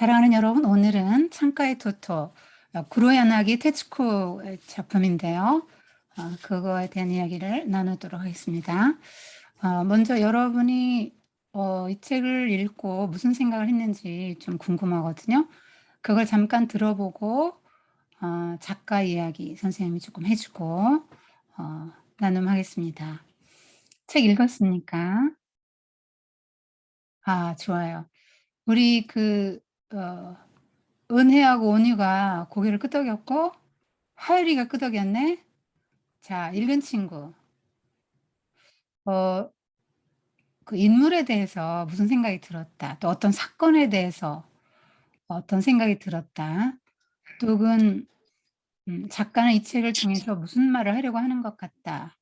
사랑하는 여러분, 오늘은 창가의 토토, 구로야나기 테츠코의 작품인데요. 그거에 대한 이야기를 나누도록 하겠습니다. 먼저 여러분이 이 책을 읽고 무슨 생각을 했는지 좀 궁금하거든요. 그걸 잠깐 들어보고 작가 이야기 선생님이 조금 해주고 나눔하겠습니다. 책 읽었습니까? 좋아요. 우리 은혜하고 온유가 고개를 끄덕였고 하율이가 끄덕였네. 자, 읽은 친구. 그 인물에 대해서 무슨 생각이 들었다. 또 어떤 사건에 대해서 어떤 생각이 들었다. 또는 작가는 이 책을 통해서 무슨 말을 하려고 하는 것 같다.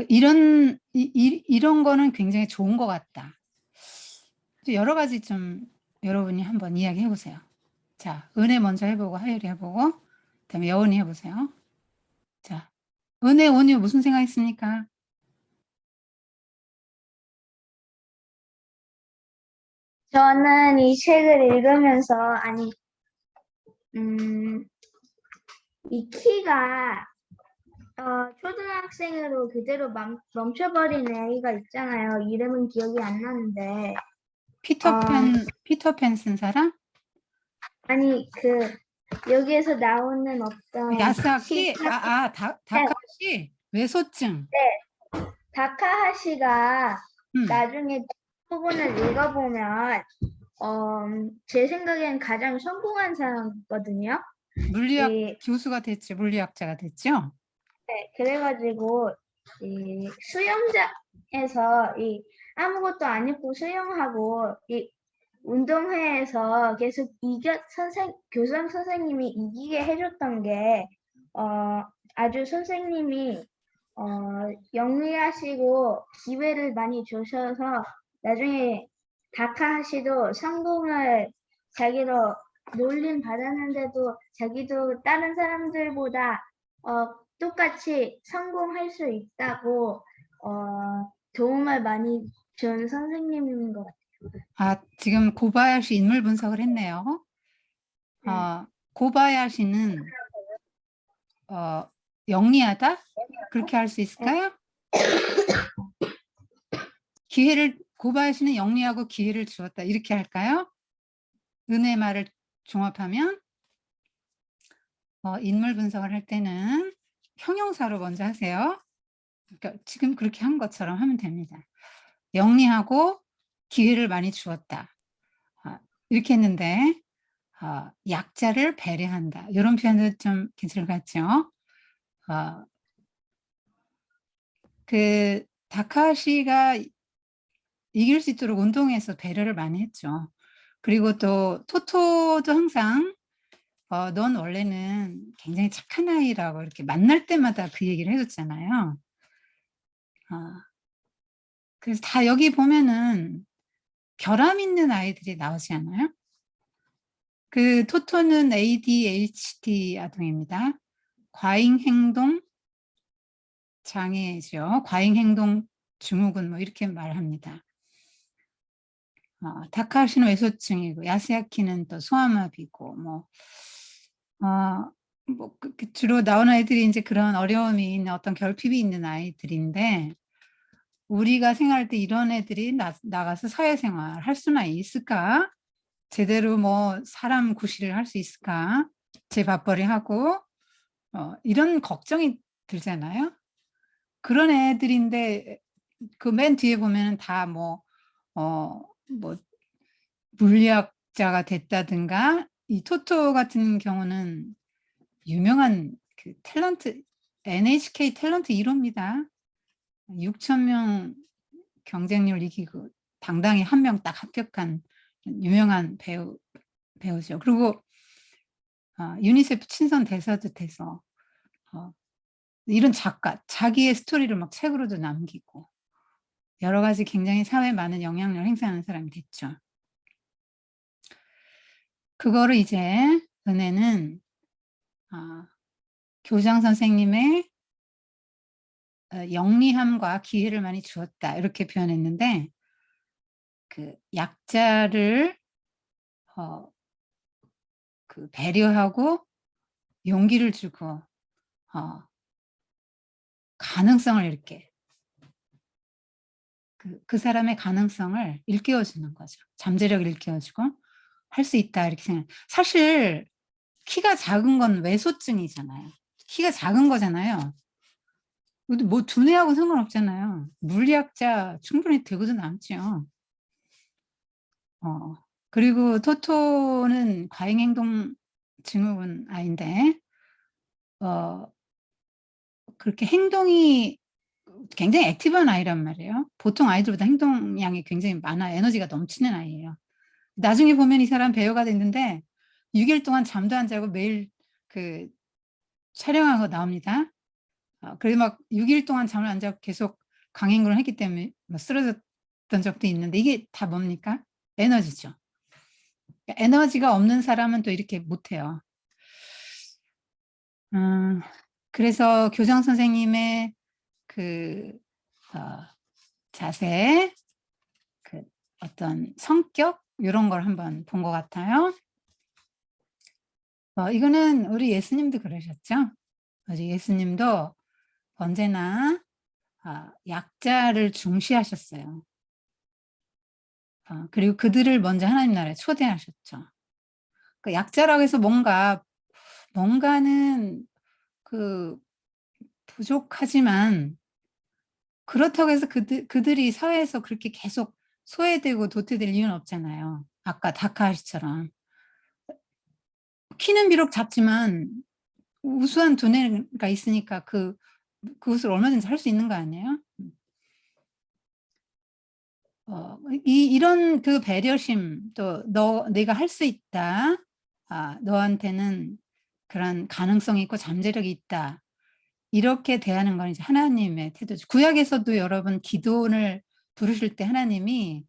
이런 거는 굉장히 좋은 것 같다. 여러 가지 좀 여러분이 한번 이야기해 보세요. 자, 은혜 먼저 해보고 하율이 해보고 그다음에 여운이 해보세요. 자, 은혜, 온유 무슨 생각 있습니까? 저는 이 책을 읽으면서, 이 키가, 초등학생으로 그대로 멈춰버린 애가 있잖아요. 이름은 기억이 안 나는데. 피터팬 쓴 사람? 아니, 여기에서 나오는 어떤 야스아키? 키, 다카시? 외소증. 다카하시가 음, 나중에 부분을 읽어보면, 제 생각엔 가장 성공한 사람이거든요. 물리학 이 교수가 됐죠. 물리학자가 됐죠. 네, 그래가지고 이 수영장에서 아무것도 안 입고 수영하고 이 운동회에서 계속 교장 선생님이 이기게 해줬던 게 아주 선생님이 영리하시고 기회를 많이 주셔서 나중에 다카하시도 성공을 자기로 놀림 받았는데도 자기도 다른 사람들보다 똑같이 성공할 수 있다고 도움을 많이 준 선생님인 것 같아요. 지금 고바야시 인물 분석을 했네요. 고바야시는 영리하다? 그렇게 할 수 있을까요? 고바야시는 영리하고 기회를 주었다. 이렇게 할까요? 은혜 말을 종합하면 인물 분석을 할 때는 형용사로 먼저 하세요. 그러니까 지금 그렇게 한 것처럼 하면 됩니다. 영리하고 기회를 많이 주었다. 이렇게 했는데 약자를 배려한다. 이런 표현도 좀 괜찮을 것 같죠? 다카시가 이길 수 있도록 운동에서 배려를 많이 했죠. 그리고 또 토토도 항상 넌 원래는 굉장히 착한 아이라고 이렇게 만날 때마다 그 얘기를 해줬잖아요. 그래서 다 여기 보면은 결함 있는 아이들이 나오지 않아요? 토토는 ADHD 아동입니다. 과잉행동 장애죠. 과잉행동 증후군 뭐 이렇게 말합니다. 다카시는 외소증이고 야스야키는 또 소아마비고 주로 나오는 아이들이 이제 그런 어려움이 있는 어떤 결핍이 있는 아이들인데 우리가 생활할 때 이런 애들이 나가서 사회생활 할 수나 있을까? 제대로 사람 구실을 할 수 있을까? 제 밥벌이 하고 이런 걱정이 들잖아요. 그런 애들인데 그 맨 뒤에 보면은 다 물리학자가 됐다든가 이 토토 같은 경우는 유명한 탤런트 NHK 탤런트 1호입니다. 6,000명 경쟁률 이기고 당당히 한 명 딱 합격한 유명한 배우죠. 그리고 유니세프 친선 대사도 돼서 이런 작가, 자기의 스토리를 막 책으로도 남기고 여러 가지 굉장히 사회에 많은 영향력을 행사하는 사람이 됐죠. 그거를 이제 은혜는 교장 선생님의 영리함과 기회를 많이 주었다 이렇게 표현했는데 그 약자를 그 배려하고 용기를 주고 가능성을 이렇게 그 사람의 가능성을 일깨워 주는 거죠. 잠재력을 일깨워 주고 '할 수 있다.' 이렇게 생각. 사실 키가 작은 건 외소증이잖아요. 키가 작은 거잖아요. 근데 뭐 두뇌하고 상관없잖아요. 물리학자 충분히 되고도 남죠. 그리고 토토는 과잉행동 증후군 아이인데 어 그렇게 행동이 굉장히 액티브한 아이란 말이에요. 보통 아이들보다 행동량이 굉장히 많아요. 에너지가 넘치는 아이예요. 나중에 보면 이 사람 배우가 됐는데 6일 동안 잠도 안 자고 매일 그 촬영하고 나옵니다. 그래서 막 6일 동안 잠을 안 자고 계속 강행군을 했기 때문에 뭐 쓰러졌던 적도 있는데 이게 다 뭡니까? 에너지죠. 그러니까 에너지가 없는 사람은 또 이렇게 못해요. 음 그래서 교장 선생님의 그 어 자세, 그 어떤 성격 요런 걸 한번 본 것 같아요. 이거는 우리 예수님도 그러셨죠. 우리 예수님도 언제나 약자를 중시하셨어요. 그리고 그들을 먼저 하나님 나라에 초대하셨죠. 그 약자라고 해서 뭔가는 그 부족하지만 그렇다고 해서 그들이 사회에서 그렇게 계속 소외되고 도태될 이유는 없잖아요. 아까 다카하시처럼. 키는 비록 작지만 우수한 두뇌가 있으니까 그것을 얼마든지 할 수 있는 거 아니에요? 이런 그 배려심 또 "내가 할 수 있다. 너한테는 그런 가능성이 있고 잠재력이 있다." 이렇게 대하는 건 이제 하나님의 태도죠. 구약에서도 여러분 기드온을 부르실 때 하나님이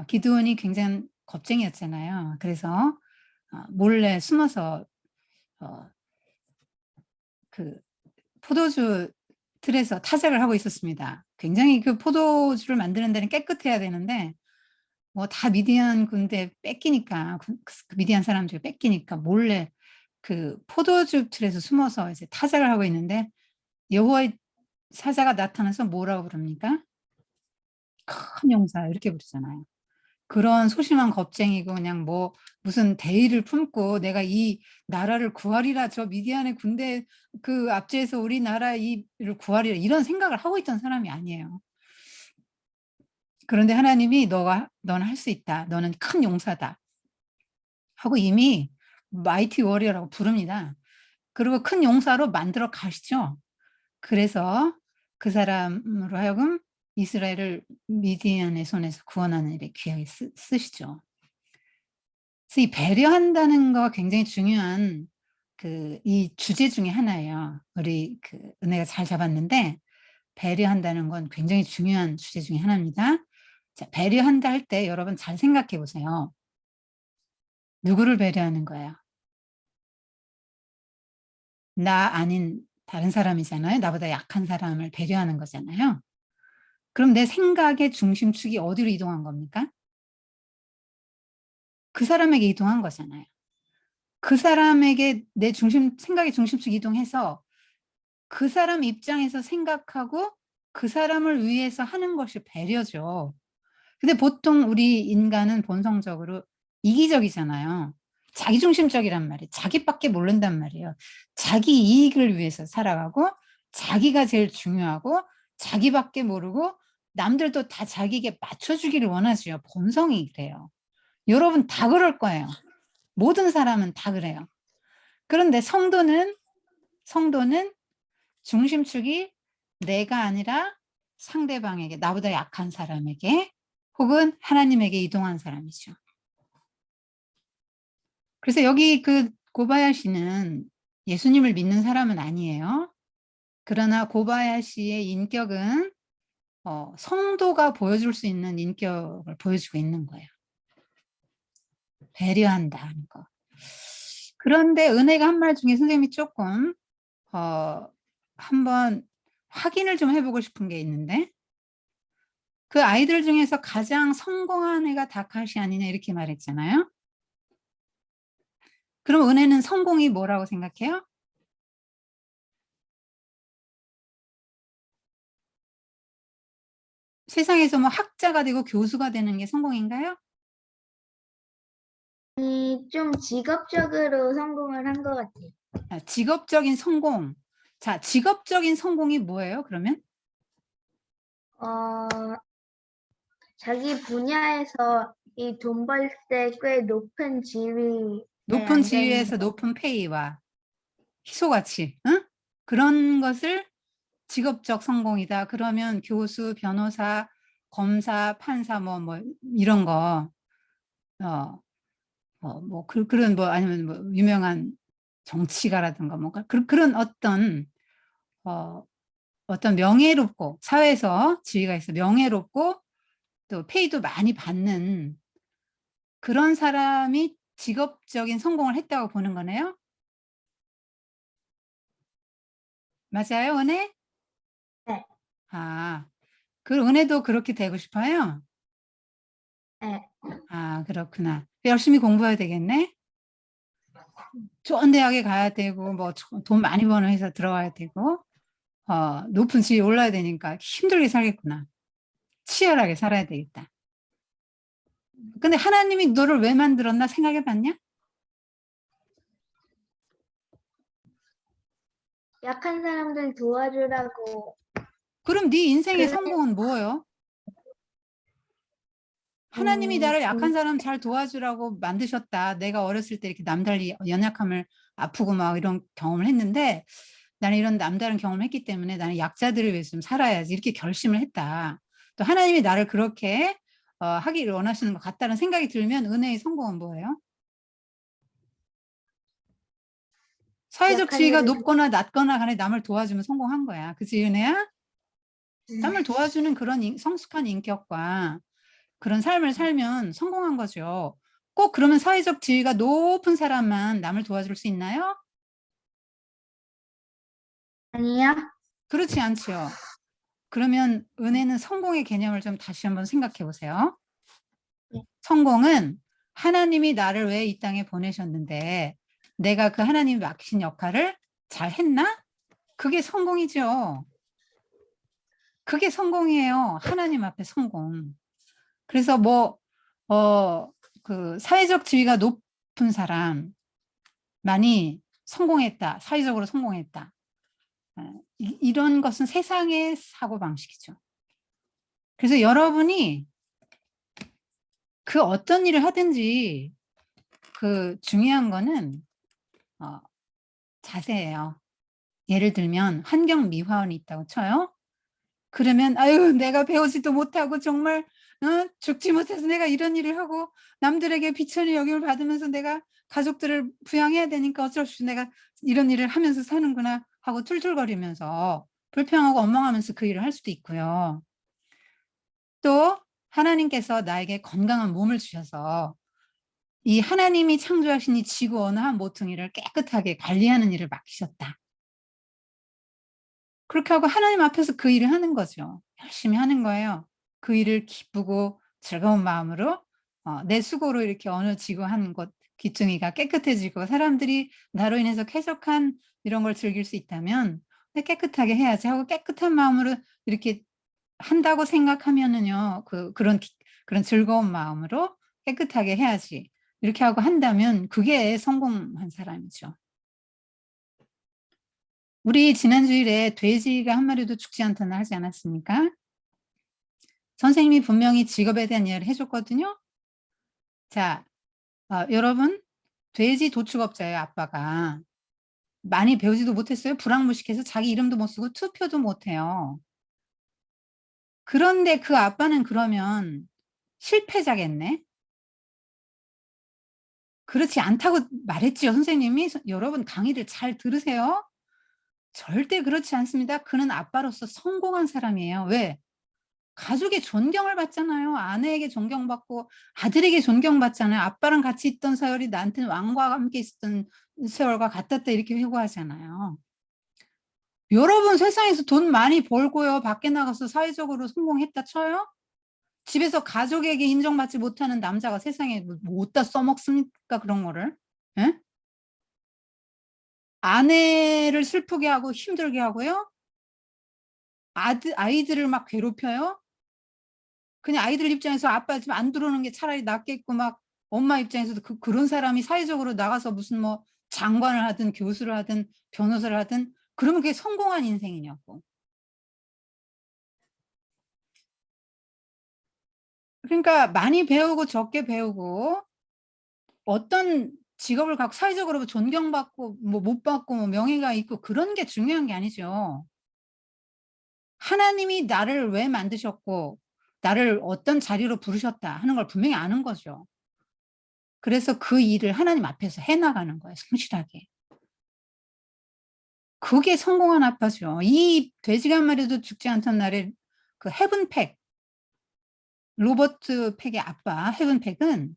기드온이 굉장한 겁쟁이였잖아요. 그래서 몰래 숨어서 어 그 포도주 틀에서 타작을 하고 있었습니다. 굉장히 그 포도주를 만드는 데는 깨끗해야 되는데 뭐 다 미디안 군대에 뺏기니까 그 미디안 사람들이 뺏기니까 몰래 그 포도주 틀에서 숨어서 이제 타작을 하고 있는데 여호와의 사자가 나타나서 뭐라고 부릅니까? 큰 용사 이렇게 부르잖아요. 그런 소심한 겁쟁이고 그냥 뭐 무슨 대의를 품고 '내가 이 나라를 구하리라. 저 미디안의 군대 그 압제해서 우리나라 이를 구하리라.' 이런 생각을 하고 있던 사람이 아니에요. 그런데 하나님이 "너는 할 수 있다. 너는 큰 용사다." 하고 이미 마이티 워리어라고 부릅니다. 그리고 큰 용사로 만들어 가시죠. 그래서 그 사람으로 하여금 이스라엘을 미디안의 손에서 구원하는 일에 귀하게 쓰시죠. 그래서 이 배려한다는 거 굉장히 중요한 이 주제 중에 하나예요. 우리 은혜가 잘 잡았는데 배려한다는 건 굉장히 중요한 주제 중에 하나입니다. 자, 배려한다 할 때 여러분 잘 생각해 보세요. 누구를 배려하는 거예요? 나 아닌 다른 사람이잖아요. 나보다 약한 사람을 배려하는 거잖아요. 그럼 내 생각의 중심축이 어디로 이동한 겁니까? 그 사람에게 이동한 거잖아요. 그 사람에게 내 생각의 중심축 이동해서 그 사람 입장에서 생각하고 그 사람을 위해서 하는 것이 배려죠. 근데 보통 우리 인간은 본성적으로 이기적이잖아요. 자기중심적이란 말이에요. 자기밖에 모른단 말이에요. 자기 이익을 위해서 살아가고 자기가 제일 중요하고 자기밖에 모르고 남들도 다 자기에게 맞춰주기를 원하지요. 본성이 그래요. 여러분 다 그럴 거예요. 모든 사람은 다 그래요. 그런데 성도는 중심축이 내가 아니라 상대방에게, 나보다 약한 사람에게 혹은 하나님에게 이동한 사람이죠. 그래서 여기 고바야시는 예수님을 믿는 사람은 아니에요. 그러나 고바야시의 인격은 성도가 보여줄 수 있는 인격을 보여주고 있는 거예요. 배려한다는 거. 그런데 은혜가 한 말 중에 선생님이 조금 한번 확인을 좀 해 보고 싶은 게 있는데 그 아이들 중에서 가장 성공한 애가 다카시 아니냐 이렇게 말했잖아요. 그럼 은혜는 성공이 뭐라고 생각해요? 세상에서 뭐 학자가 되고 교수가 되는 게 성공인가요? 좀 직업적으로 성공을 한 것 같아요. 직업적인 성공. 자, 직업적인 성공이 뭐예요, 그러면? 어, 자기 분야에서 이 돈 벌 때 꽤 높은 지위에 높은 앉아 있는 지위에서 높은 페이와 희소가치, 응? 그런 것을 직업적 성공이다. 그러면 교수, 변호사, 검사, 판사 뭐 이런 거, 뭐 그런 뭐 아니면 뭐 유명한 정치가라든가 뭔가 그런 어떤 명예롭고 사회에서 지위가 있어 명예롭고 또 페이도 많이 받는 그런 사람이 직업적인 성공을 했다고 보는 거네요. 맞아요, 은혜? 네, 아, 그 은혜도 그렇게 되고 싶어요? 네. 아, 그렇구나. 열심히 공부해야 되겠네. 좋은 대학에 가야 되고 뭐 돈 많이 버는 회사 들어가야 되고 높은 지위에 올라야 되니까 힘들게 살겠구나. 치열하게 살아야 되겠다. 근데 하나님이 너를 왜 만들었나 생각해 봤냐? 약한 사람들 도와주라고. 그럼 네 인생의 그래, 성공은 뭐예요? 하나님이 나를 돈, 약한 사람 잘 도와주라고 만드셨다. 내가 어렸을 때 이렇게 남달리 연약함을 아프고 막 이런 경험을 했는데 나는 이런 남다른 경험을 했기 때문에 나는 약자들을 위해서 좀 살아야지 이렇게 결심을 했다. 또 하나님이 나를 그렇게 하기를 원하시는 것 같다는 생각이 들면 은혜의 성공은 뭐예요? 사회적 약한 지위가 자를 높거나 낮거나 간에 남을 도와주면 성공한 거야. 그치, 은혜야? 남을 도와주는 그런 성숙한 인격과 그런 삶을 살면 성공한 거죠. 꼭 그러면 사회적 지위가 높은 사람만 남을 도와줄 수 있나요? 아니야? 그렇지 않죠. 그러면 은혜는 성공의 개념을 좀 다시 한번 생각해 보세요. 네. 성공은 하나님이 나를 왜 이 땅에 보내셨는데 내가 그 하나님이 맡기신 역할을 잘 했나? 그게 성공이죠. 그게 성공이에요. 하나님 앞에 성공. 그래서 그 사회적 지위가 높은 사람, 많이 성공했다. 사회적으로 성공했다. 이런 것은 세상의 사고방식이죠. 그래서 여러분이 그 어떤 일을 하든지 그 중요한 거는 자세예요. 예를 들면 환경미화원이 있다고 쳐요. 그러면 아유 내가 배우지도 못하고 정말 죽지 못해서 내가 이런 일을 하고 남들에게 비천의 여김을 받으면서 내가 가족들을 부양해야 되니까 어쩔 수 없이 내가 이런 일을 하면서 사는구나 하고 툴툴거리면서 불평하고 엉망하면서 그 일을 할 수도 있고요. 또 하나님께서 나에게 건강한 몸을 주셔서 이 하나님이 창조하신 이 지구 어느 한 모퉁이를 깨끗하게 관리하는 일을 맡기셨다. 그렇게 하고 하나님 앞에서 그 일을 하는 거죠. 열심히 하는 거예요. 그 일을 기쁘고 즐거운 마음으로 내 수고로 이렇게 어느 지구 한 곳 귀퉁이가 깨끗해지고 사람들이 나로 인해서 쾌적한 이런 걸 즐길 수 있다면 깨끗하게 해야지 하고 깨끗한 마음으로 이렇게 한다고 생각하면은요. 그런 즐거운 마음으로 깨끗하게 해야지. 이렇게 하고 한다면 그게 성공한 사람이죠. 우리 지난 주일에 돼지가 한 마리도 죽지 않다는 하지 않았습니까? 선생님이 분명히 직업에 대한 이야기를 해줬거든요. 자, 여러분 돼지 도축업자예요. 아빠가. 많이 배우지도 못했어요. 불황무식해서 자기 이름도 못 쓰고 투표도 못해요. 그런데 그 아빠는 그러면 실패자겠네. 그렇지 않다고 말했지요. 선생님이. 여러분 강의를 잘 들으세요. 절대 그렇지 않습니다. 그는 아빠로서 성공한 사람이에요. 왜? 가족의 존경을 받잖아요. 아내에게 존경받고 아들에게 존경받잖아요. 아빠랑 같이 있던 세월이 나한테는 왕과 함께 있었던 세월과 같았다 이렇게 회고하잖아요. 여러분 세상에서 돈 많이 벌고요. 밖에 나가서 사회적으로 성공했다 쳐요? 집에서 가족에게 인정받지 못하는 남자가 세상에 뭐 어디다 써먹습니까? 그런 거를. 예? 아내를 슬프게 하고 힘들게 하고요. 아이들을 막 괴롭혀요. 그냥 아이들 입장에서 아빠 집 안 들어오는 게 차라리 낫겠고 막 엄마 입장에서도 그런 사람이 사회적으로 나가서 무슨 뭐 장관을 하든 교수를 하든 변호사를 하든 그러면 그게 성공한 인생이냐고. 그러니까 많이 배우고 적게 배우고 어떤 직업을 갖고 사회적으로 존경받고 뭐 못 받고 뭐 명예가 있고 그런 게 중요한 게 아니죠. 하나님이 나를 왜 만드셨고 나를 어떤 자리로 부르셨다 하는 걸 분명히 아는 거죠. 그래서 그 일을 하나님 앞에서 해 나가는 거예요, 성실하게. 그게 성공한 아빠죠. 이 돼지가 한 마리도 죽지 않던 날에 그 헤븐 팩, 로버트 팩의 아빠 헤븐 팩은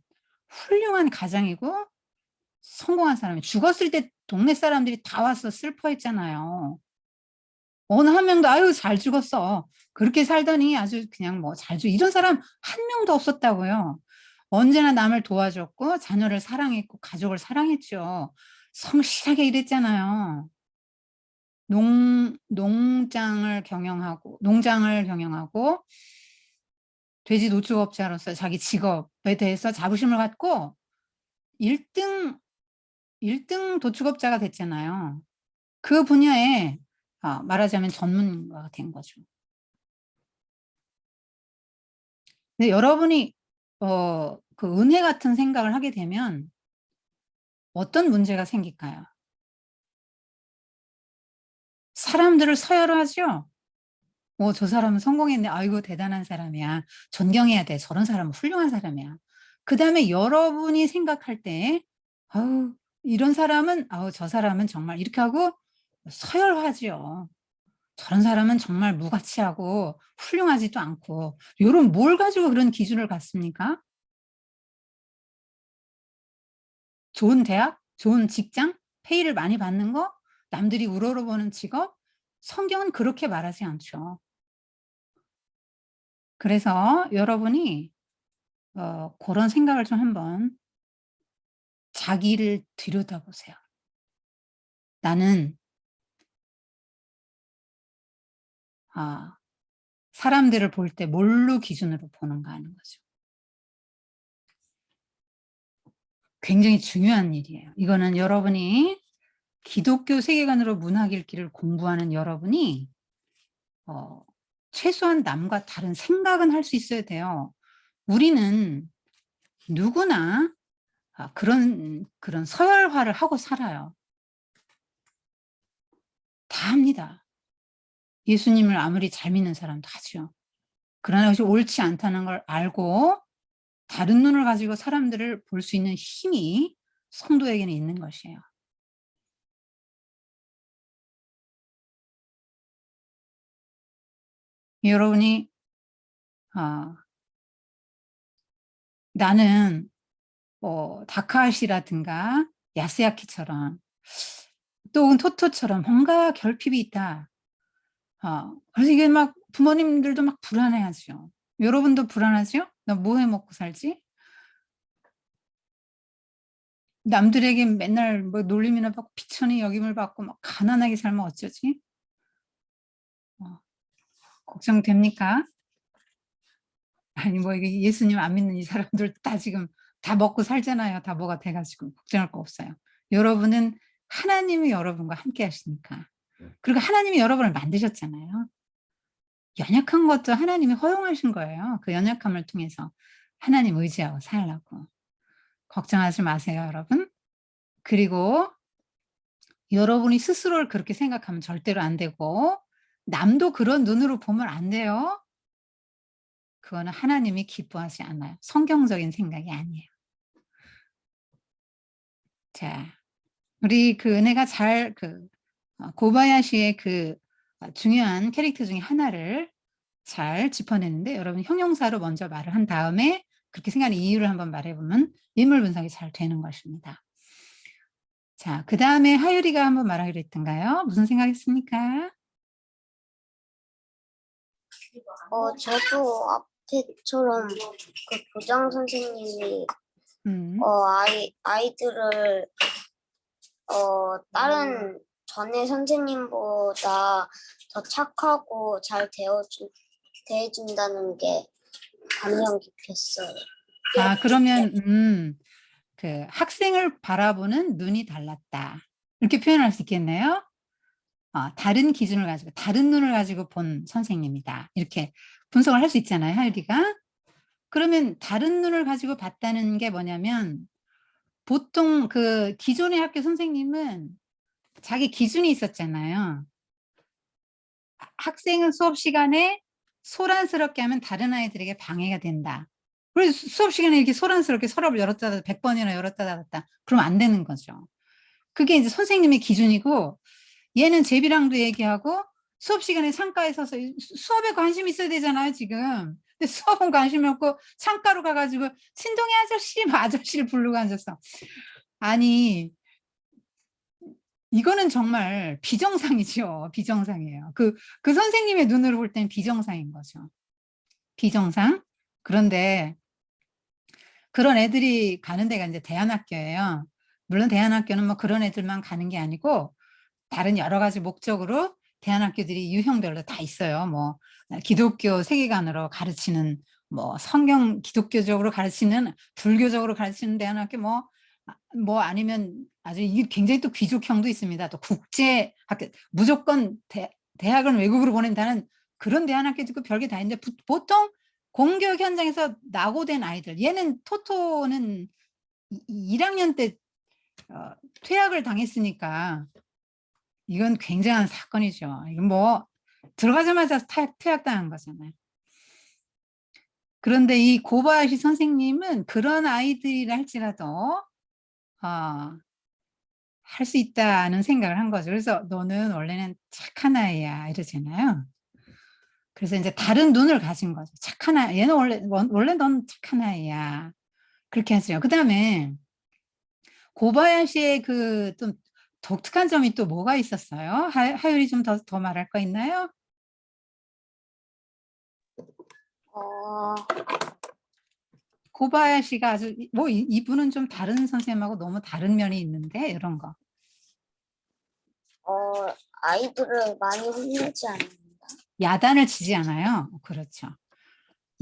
훌륭한 가장이고 성공한 사람이에요. 죽었을 때 동네 사람들이 다 와서 슬퍼했잖아요. 어느 한 명도 "아유 잘 죽었어." 그렇게 살더니 아주 그냥 뭐 잘 이런 사람 한 명도 없었다고요. 언제나 남을 도와줬고 자녀를 사랑했고 가족을 사랑했죠. 성실하게 일했잖아요. 농장을 경영하고 돼지 노축업자로서 자기 직업에 대해서 자부심을 갖고 1 등 1등 도축업자가 됐잖아요. 그 분야에 말하자면 전문가가 된 거죠. 근데 여러분이 그 은혜 같은 생각을 하게 되면 어떤 문제가 생길까요? 사람들을 서열하죠. 저 사람은 성공했네. 아이고 대단한 사람이야. 존경해야 돼. 저런 사람은 훌륭한 사람이야. 그다음에 여러분이 생각할 때 '아우 이런 사람은 아우 저 사람은 정말' 이렇게 하고 서열하지요. 저런 사람은 정말 무가치하고 훌륭하지도 않고 요런 뭘 가지고 그런 기준을 갖습니까? 좋은 대학, 좋은 직장, 페이를 많이 받는 거, 남들이 우러러보는 직업? 성경은 그렇게 말하지 않죠. 그래서 여러분이 고런 생각을 좀 한번 자기를 들여다보세요. '나는 아 사람들을 볼 때 뭘로 기준으로 보는가.' 하는 거죠. 굉장히 중요한 일이에요. 이거는 여러분이 기독교 세계관으로 문학 읽기를 공부하는 여러분이 어 최소한 남과 다른 생각은 할 수 있어야 돼요. 우리는 누구나 그런 서열화를 하고 살아요. 다 합니다. 예수님을 아무리 잘 믿는 사람도 하죠. 그러나 그것이 옳지 않다는 걸 알고 다른 눈을 가지고 사람들을 볼 수 있는 힘이 성도에게는 있는 것이에요. 여러분이 어 나는 다카하시라든가 야스야키처럼 또 혹은 토토처럼 뭔가 결핍이 있다. 그래서 이게 막 부모님들도 막 불안해하죠. 여러분도 불안하죠? '나 뭐 해 먹고 살지?' 남들에게 맨날 뭐 놀림이나 받고 비천히 여김을 받고 막 가난하게 살면 어쩌지? 어 걱정됩니까? 아니 뭐 이게 예수님 안 믿는 이 사람들 다 지금 다 먹고 살잖아요. 다 뭐가 돼 가지고 걱정할 거 없어요. 여러분은 하나님이 여러분과 함께 하시니까. 그리고 하나님이 여러분을 만드셨잖아요. 연약한 것도 하나님이 허용하신 거예요. 그 연약함을 통해서 하나님 의지하고 살라고. 걱정하지 마세요, 여러분. 그리고 여러분이 스스로를 그렇게 생각하면 절대로 안 되고 남도 그런 눈으로 보면 안 돼요. 그거는 하나님이 기뻐하지 않아요. 성경적인 생각이 아니에요. 자, 우리 그 은혜가 잘 고바야시의 중요한 캐릭터 중에 하나를 잘 짚어냈는데 여러분 형용사로 먼저 말을 한 다음에 그렇게 생각하는 이유를 한번 말해 보면 인물 분석이 잘 되는 것입니다. 자, 그다음에 하율이가 한번 말하기로 했던가요? 무슨 생각했습니까? 저도 앞에처럼 그 교장 선생님이 음. 아이들을 다른 전에 선생님보다 더 착하고 잘 대해준다는 게 감명 깊었어요. 아, 그러면 그 학생을 바라보는 눈이 달랐다. 이렇게 표현할 수 있겠네요. 다른 기준을 가지고 다른 눈을 가지고 본 선생님이다. 이렇게 분석을 할 수 있잖아요, 하율이가. 그러면 다른 눈을 가지고 봤다는 게 뭐냐면 보통 그 기존의 학교 선생님은 자기 기준이 있었잖아요. 학생은 수업 시간에 소란스럽게 하면 다른 아이들에게 방해가 된다. 그래서 수업 시간에 이렇게 소란스럽게 서랍을 열었다 닫았다 100번이나 열었다 닫았다. 그러면 안 되는 거죠. 그게 이제 선생님의 기준이고 얘는 제비랑도 얘기하고 수업 시간에 창가에 서서 수업에 관심 있어야 되잖아요, 지금. 근데 수업은 관심이 없고 창가로 가가지고 친동이 아저씨, 뭐 아저씨를 부르고 앉았어. 아니, 이거는 정말 비정상이죠. 비정상이에요. 그 선생님의 눈으로 볼 땐 비정상인 거죠. 비정상. 그런데 그런 애들이 가는 데가 이제 대안학교예요. 물론 대안학교는 뭐 그런 애들만 가는 게 아니고 다른 여러 가지 목적으로 대안학교들이 유형별로 다 있어요. 뭐 기독교 세계관으로 가르치는 뭐 성경 기독교적으로 가르치는 불교적으로 가르치는 대안학교 뭐 아니면 아주 이게 굉장히 또 귀족형도 있습니다. 또 국제 학교 무조건 대학은 외국으로 보낸다는 그런 대안학교도 있고 별게 다 있는데 보통 공교육 현장에서 낙오된 아이들 얘는 토토는 1학년 때 퇴학을 당했으니까 이건 굉장한 사건이죠. 이건 뭐 들어가자마자 퇴학당한 거잖아요. 그런데 이 고바야시 선생님은 그런 아이들이라 할지라도 할 수 있다는 생각을 한 거죠. 그래서 너는 원래는 착한 아이야 이러잖아요. 그래서 이제 다른 눈을 가진 거죠. 착한 아이, 얘는 원래 넌 착한 아이야. 그렇게 하죠. 그다음에 고바야시의 그 좀 독특한 점이 또 뭐가 있었어요? 하율이 좀 더 말할 거 있나요? 어, 고바야시가 아주 뭐 이분은 좀 다른 선생님하고 너무 다른 면이 있는데 이런 거. 아이들을 많이 혼내지 않는다. 야단을 치지 않아요. 그렇죠.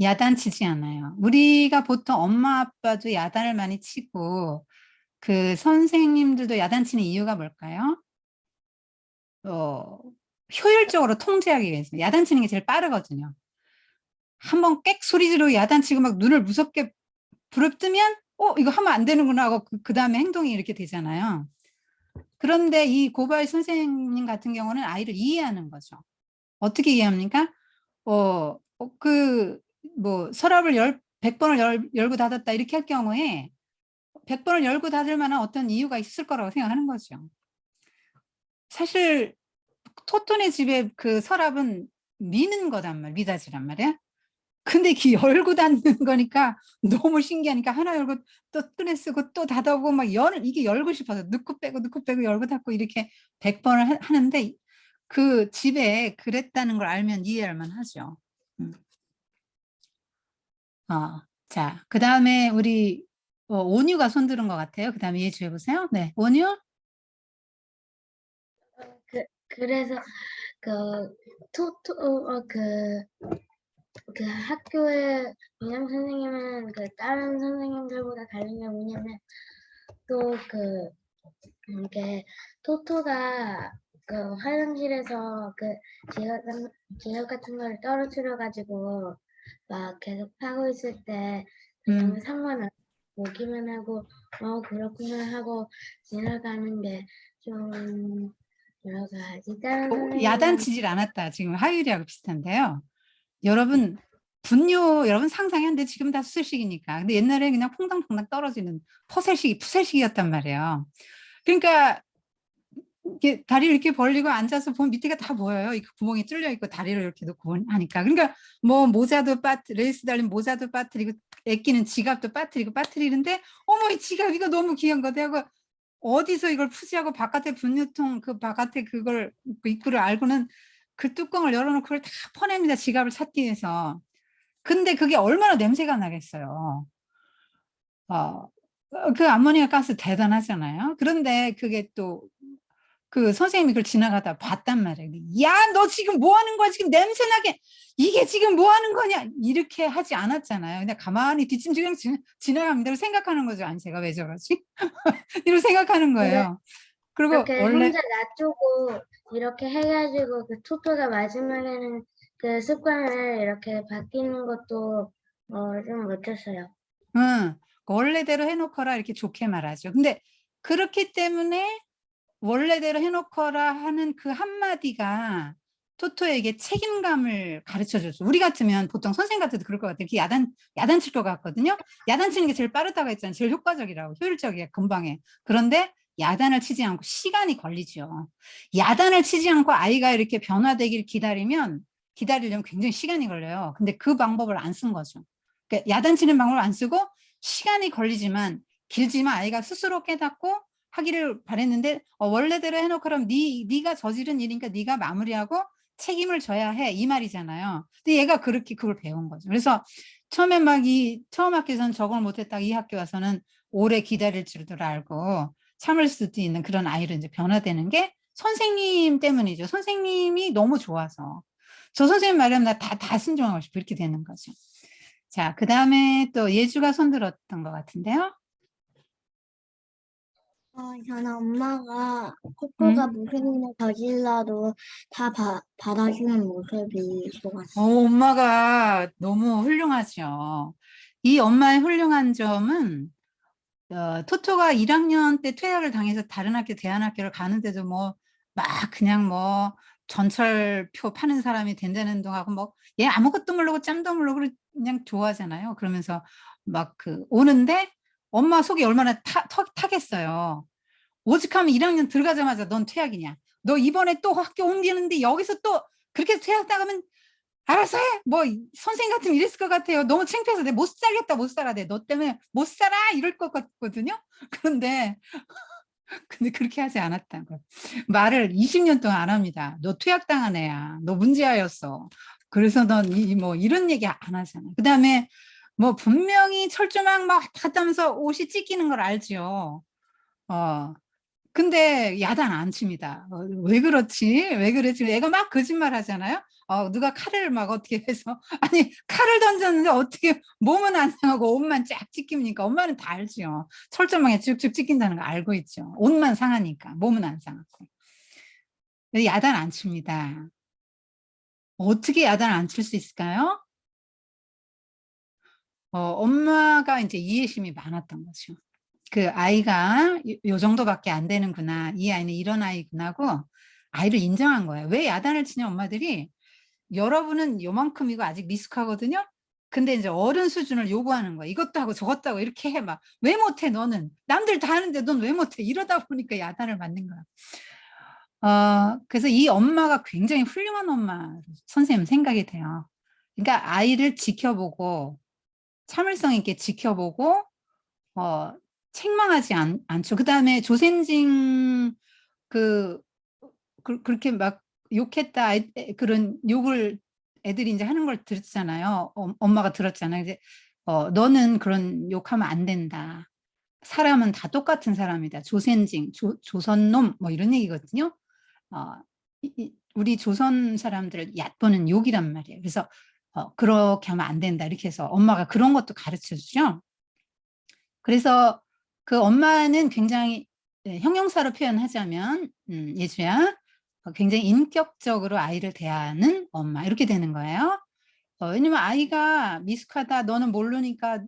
야단치지 않아요. 우리가 보통 엄마 아빠도 야단을 많이 치고 그 선생님들도 야단치는 이유가 뭘까요? 효율적으로 통제하기 위해서. 야단치는 게 제일 빠르거든요. 한번 꽥 소리 지르고 야단치고 막 눈을 무섭게 부릅뜨면 이거 하면 안 되는구나 하고 그 다음에 행동이 이렇게 되잖아요. 그런데 이 고바이 선생님 같은 경우는 아이를 이해하는 거죠. 어떻게 이해합니까? 뭐 서랍을 100번을 열고 닫았다 이렇게 할 경우에 100번을 열고 닫을 만한 어떤 이유가 있을 거라고 생각하는 거죠. 사실 토토네 집에 그 서랍은 미는 거단 말이야. 미닫이란 말이야. 근데 이게 열고 닫는 거니까 너무 신기하니까 하나 열고 또 꺼내 쓰고 또 닫아보고 막 이게 열고 싶어서 넣고 빼고 열고 닫고 이렇게 100번을 하는데 그 집에 그랬다는 걸 알면 이해할 만하죠. 자, 그 다음에 우리 온유가 손 들은 것 같아요. 그 다음에 예주해 보세요. 네, 온유. 그래서 그 토토 그 학교의 교장 선생님은 그 다른 선생님들보다 다른 게 뭐냐면 또 이렇게 토토가 그 화장실에서 그 지갑 같은 걸 떨어뜨려 가지고 막 계속 파고 있을 때 그냥 상관없이 보기만 하고 그렇구나 하고 지나가는 게 좀 여러 가지 다른 선생님이랑 야단치질 않았다. 지금 하율이하고 비슷한데요. 여러분 여러분 상상했는데 지금 다 수술식이니까. 근데 옛날에 그냥 퐁당퐁당 떨어지는 푸셀식이었단 말이에요. 그러니까 이렇게 다리를 이렇게 벌리고 앉아서 보면 밑에가 다 보여요. 이 구멍이 뚫려 있고 다리를 이렇게 놓고 하니까. 그러니까 뭐 모자도 레이스 달린 모자도 빠뜨리고 애끼는 지갑도 빠뜨리는데 어머 이 지갑 이거 너무 귀한 거다 하고 어디서 이걸 푸지하고 바깥에 분유통 그 바깥에 그걸 그 입구를 알고는 그 뚜껑을 열어놓고 그걸 다 퍼냅니다. 지갑을 찾기 위해서. 근데 그게 얼마나 냄새가 나겠어요. 그 암모니아 가스 대단하잖아요. 그런데 그게 또 그 선생님이 그걸 지나가다 봤단 말이에요. 야, 너 지금 뭐 하는 거야? 지금 냄새 나게. 이게 지금 뭐 하는 거냐? 이렇게 하지 않았잖아요. 그냥 가만히 뒷짐지랑 지나갑니다. 생각하는 거죠. 아니, 제가 왜 저러지? 이렇게 생각하는 거예요. 그리고 이렇게 원래 혼자 놔두고 이렇게 해가지고 그 토토가 마지막에는 그 습관을 이렇게 바뀌는 것도 좀 멋졌어요. 응, 원래대로 해놓거라 이렇게 좋게 말하죠. 근데 그렇기 때문에 원래대로 해놓거라 하는 그 한마디가 토토에게 책임감을 가르쳐줬죠. 우리 같으면 보통 선생님 같아도 그럴 것 같아요. 이렇게 야단칠 것 같거든요. 야단치는 게 제일 빠르다고 했잖아요. 제일 효과적이라고, 효율적이야, 금방에. 그런데 야단을 치지 않고 시간이 걸리죠. 야단을 치지 않고 아이가 이렇게 변화되길 기다리려면 굉장히 시간이 걸려요. 근데 그 방법을 안 쓴 거죠. 그러니까 야단치는 방법을 안 쓰고 시간이 걸리지만 길지만 아이가 스스로 깨닫고 하기를 바랬는데 원래대로 해놓고 그럼 네가 저지른 일이니까 네가 마무리하고 책임을 져야 해 이 말이잖아요. 근데 얘가 그렇게 그걸 배운 거죠. 그래서 처음에 막 처음 학교에서는 적응을 못했다가 이 학교 와서는 오래 기다릴 줄도 알고 참을 수도 있는 그런 아이로 이제 변화되는 게 선생님 때문이죠. 선생님이 너무 좋아서 저 선생님 말하면 나 다 순종하고 싶어 이렇게 되는 거죠. 자, 그 다음에 또 예주가 손들었던 것 같은데요. 저는 엄마가 코코가 무슨 일을 저질러도 다 받아주는 모습이 좋았어요. 엄마가 너무 훌륭하죠. 이 엄마의 훌륭한 점은 토토가 1학년 때 퇴학을 당해서 다른 학교, 대안학교를 가는데도 뭐 막 그냥 뭐 전철표 파는 사람이 된다는 둥하고 뭐 얘 아무것도 모르고 짬도 모르고 그냥 좋아하잖아요. 그러면서 막 오는데 엄마 속이 얼마나 타겠어요. 오죽하면 1학년 들어가자마자 넌 퇴학이냐. 너 이번에 또 학교 옮기는데 여기서 또 그렇게 퇴학 당하면 알아서 해. 뭐 선생님 같으면 이랬을 것 같아요. 너무 창피해서 내 못 살겠다 못 살아. 너 때문에 못 살아 이럴 것 같거든요. 그런데 그렇게 하지 않았다고. 말을 20년 동안 안 합니다. 너 퇴학당한 애야. 너 문제아였어. 그래서 넌 뭐 이런 얘기 안 하잖아. 그다음에 뭐 분명히 철조망 막 하다면서 옷이 찢기는 걸 알죠. 근데 야단 안 칩니다. 왜 그렇지? 왜 그랬지? 애가 막 거짓말 하잖아요. 누가 칼을 막 어떻게 해서 아니 칼을 던졌는데 어떻게 몸은 안 상하고 옷만 쫙 찢깁니까? 엄마는 다 알죠. 철조망에 쭉쭉 찢긴다는 거 알고 있죠. 옷만 상하니까 몸은 안 상하고. 근데 야단 안 칩니다. 어떻게 야단 안 칠 수 있을까요? 엄마가 이제 이해심이 많았던 거죠. 그 아이가 요 정도밖에 안 되는구나. 이 아이는 이런 아이구나 하고 아이를 인정한 거예요. 왜 야단을 치냐 엄마들이 여러분은 요만큼이고 아직 미숙하거든요. 근데 이제 어른 수준을 요구하는 거야. 이것도 하고 저것도 하고 이렇게 해 막. 왜 못해 너는? 남들 다 하는데 넌 왜 못해? 이러다 보니까 야단을 맞는 거야. 그래서 이 엄마가 굉장히 훌륭한 엄마 선생님 생각이 돼요. 그러니까 아이를 지켜보고 참을성 있게 지켜보고 책망하지 않죠. 그다음에 조센징 그렇게 막 욕했다 그런 욕을 애들이 이제 하는 걸 들었잖아요. 엄마가 들었잖아요. 이제 너는 그런 욕하면 안 된다. 사람은 다 똑같은 사람이다. 조센징, 조선놈 뭐 이런 얘기거든요. 우리 조선 사람들을 얕보는 욕이란 말이에요. 그래서 그렇게 하면 안 된다. 이렇게 해서 엄마가 그런 것도 가르쳐 주죠. 그래서 그 엄마는 굉장히 형용사로 표현하자면 예주야 굉장히 인격적으로 아이를 대하는 엄마 이렇게 되는 거예요. 왜냐면 아이가 미숙하다 너는 모르니까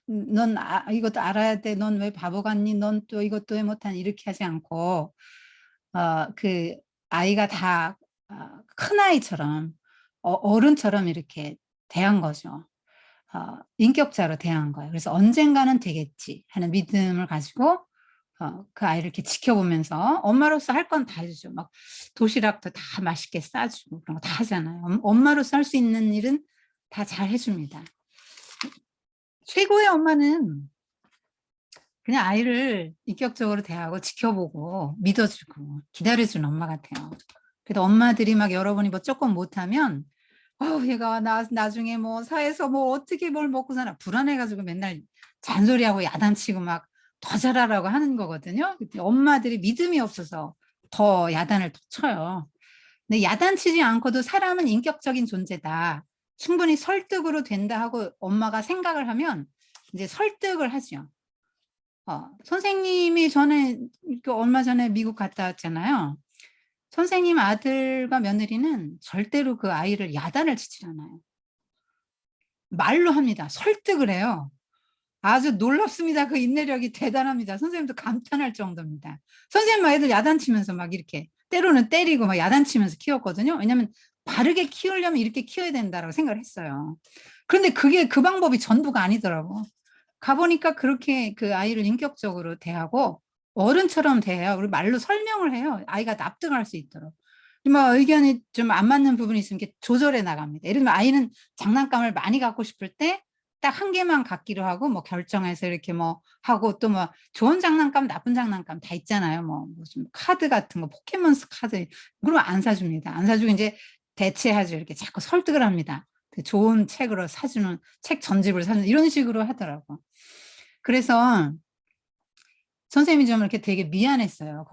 넌 이것도 알아야 돼. 넌 왜 바보 같니? 넌 또 이것도 왜 못하니? 이렇게 하지 않고 그 아이가 다 큰아이처럼 어른처럼 이렇게 대한 거죠. 인격자로 대한 거예요. 그래서 언젠가는 되겠지 하는 믿음을 가지고 그 아이를 이렇게 지켜보면서 엄마로서 할 건 다 해주죠. 막 도시락도 다 맛있게 싸주고 그런 거 다 하잖아요. 엄마로서 할 수 있는 일은 다 잘 해줍니다. 최고의 엄마는 그냥 아이를 인격적으로 대하고 지켜보고 믿어주고 기다려주는 엄마 같아요. 그래도 엄마들이 막 여러분이 뭐 조금 못하면 얘가 나중에 뭐 사회에서 뭐 어떻게 뭘 먹고 사나 불안해가지고 맨날 잔소리하고 야단치고 막 더 잘하라고 하는 거거든요. 근데 엄마들이 믿음이 없어서 더 야단을 더 쳐요. 근데 야단치지 않고도 사람은 인격적인 존재다. 충분히 설득으로 된다 하고 엄마가 생각을 하면 이제 설득을 하죠. 선생님이 전에 얼마 전에 미국 갔다 왔잖아요. 선생님 아들과 며느리는 절대로 그 아이를 야단을 치질 않아요. 말로 합니다. 설득을 해요. 아주 놀랍습니다. 그 인내력이 대단합니다. 선생님도 감탄할 정도입니다. 선생님 아이들 야단치면서 막 이렇게 때로는 때리고 막 야단치면서 키웠거든요. 왜냐하면 바르게 키우려면 이렇게 키워야 된다고 생각을 했어요. 그런데 그게 그 방법이 전부가 아니더라고. 가보니까 그렇게 그 아이를 인격적으로 대하고 어른처럼 대해요. 그리고 말로 설명을 해요. 아이가 납득할 수 있도록. 뭐 의견이 좀 안 맞는 부분이 있으면 이렇게 조절해 나갑니다. 예를 들면 아이는 장난감을 많이 갖고 싶을 때 딱 한 개만 갖기로 하고 뭐 결정해서 이렇게 뭐 하고 또 뭐 좋은 장난감, 나쁜 장난감 다 있잖아요. 뭐 무슨 카드 같은 거, 포켓몬스 카드 그러면 안 사줍니다. 안 사주고 이제 대체하죠. 이렇게 자꾸 설득을 합니다. 그 좋은 책으로 사주는 책 전집을 사주는 이런 식으로 하더라고. 그래서 선생님이 좀 이렇게 되게 미안했어요.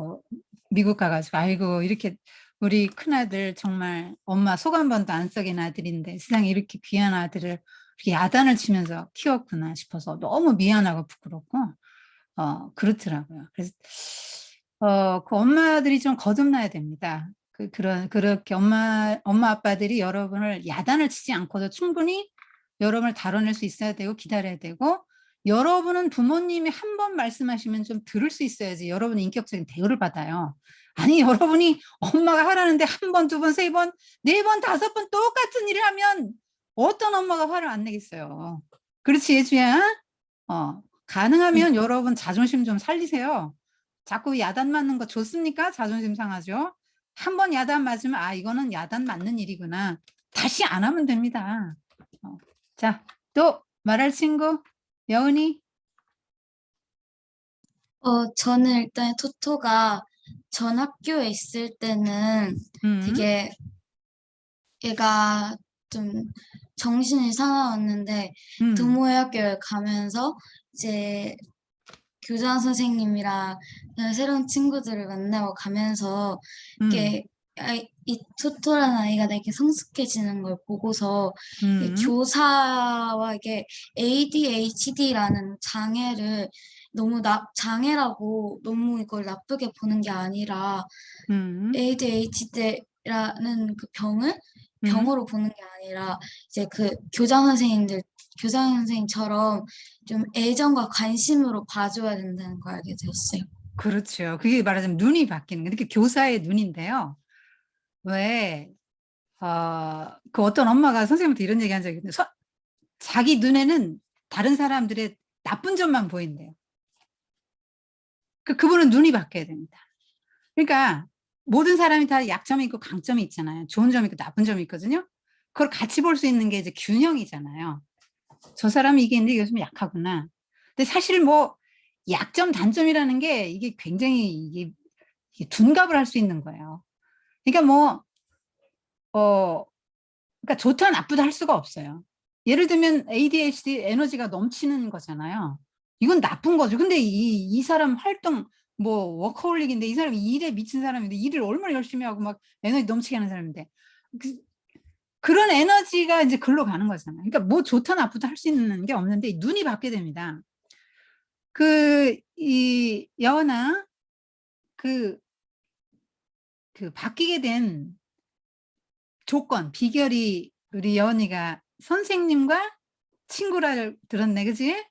미국 가가지고 아이고 이렇게 우리 큰아들 정말 엄마 속 한 번도 안 썩인 아들인데 세상에 이렇게 귀한 아들을 이렇게 야단을 치면서 키웠구나 싶어서 너무 미안하고 부끄럽고 그렇더라고요. 그래서 그 엄마들이 좀 거듭나야 됩니다. 그렇게 엄마 아빠들이 여러분을 야단을 치지 않고도 충분히 여러분을 다뤄낼 수 있어야 되고 기다려야 되고 여러분은 부모님이 한 번 말씀하시면 좀 들을 수 있어야지 여러분이 인격적인 대우를 받아요. 아니 여러분이 엄마가 하라는데 한 번, 두 번, 세 번, 네 번, 다섯 번 똑같은 일을 하면 어떤 엄마가 화를 안 내겠어요. 그렇지 예주야? 가능하면 여러분 자존심 좀 살리세요. 자꾸 야단 맞는 거 좋습니까? 자존심 상하죠. 한 번 야단 맞으면 아 이거는 야단 맞는 일이구나. 다시 안 하면 됩니다. 자, 또 말할 친구 여은이. 저는 일단 토토가 전 학교에 있을 때는 되게 얘가 좀 정신이 사나웠는데 부모의 학교를 가면서 이제 교장 선생님이랑 새로운 친구들을 만나고 가면서 이게 이 토토라는 아이가 되게 성숙해지는 걸 보고서 교사와 이게 ADHD라는 장애를 너무 장애라고 너무 이걸 나쁘게 보는 게 아니라 ADHD라는 그 병을 병으로 보는 게 아니라 이제 그 교장 선생님처럼 좀 애정과 관심으로 봐줘야 된다는 걸 알게 되었어요. 그렇죠. 그게 말하자면 눈이 바뀌는 게 이렇게 교사의 눈인데요. 왜 그 어떤 엄마가 선생님한테 이런 얘기 한 적이 있는데 자기 눈에는 다른 사람들의 나쁜 점만 보인대요. 그분은 눈이 바뀌어야 됩니다. 그러니까 모든 사람이 다 약점이 있고 강점이 있잖아요. 좋은 점이 있고 나쁜 점이 있거든요. 그걸 같이 볼 수 있는 게 이제 균형이잖아요. 저 사람이 이게 있는데 이게 좀 약하구나. 근데 사실 뭐 약점 단점이라는 게 이게 굉장히 이게 둔갑을 할 수 있는 거예요. 그러니까 뭐 그러니까 좋다 나쁘다 할 수가 없어요. 예를 들면 ADHD 에너지가 넘치는 거잖아요. 이건 나쁜 거죠. 근데 이 사람 활동 뭐 워커홀릭인데 이 사람이 일에 미친 사람인데 일을 얼마나 열심히 하고 막 에너지 넘치게 하는 사람인데 그런 에너지가 이제 글로 가는 거잖아요. 그러니까 뭐 좋다 나쁘다 할 수 있는 게 없는데 눈이 바뀌게 됩니다. 이 여원아 그 바뀌게 된 조건 비결이 우리 여원이가 선생님과 친구라 들었네, 그지?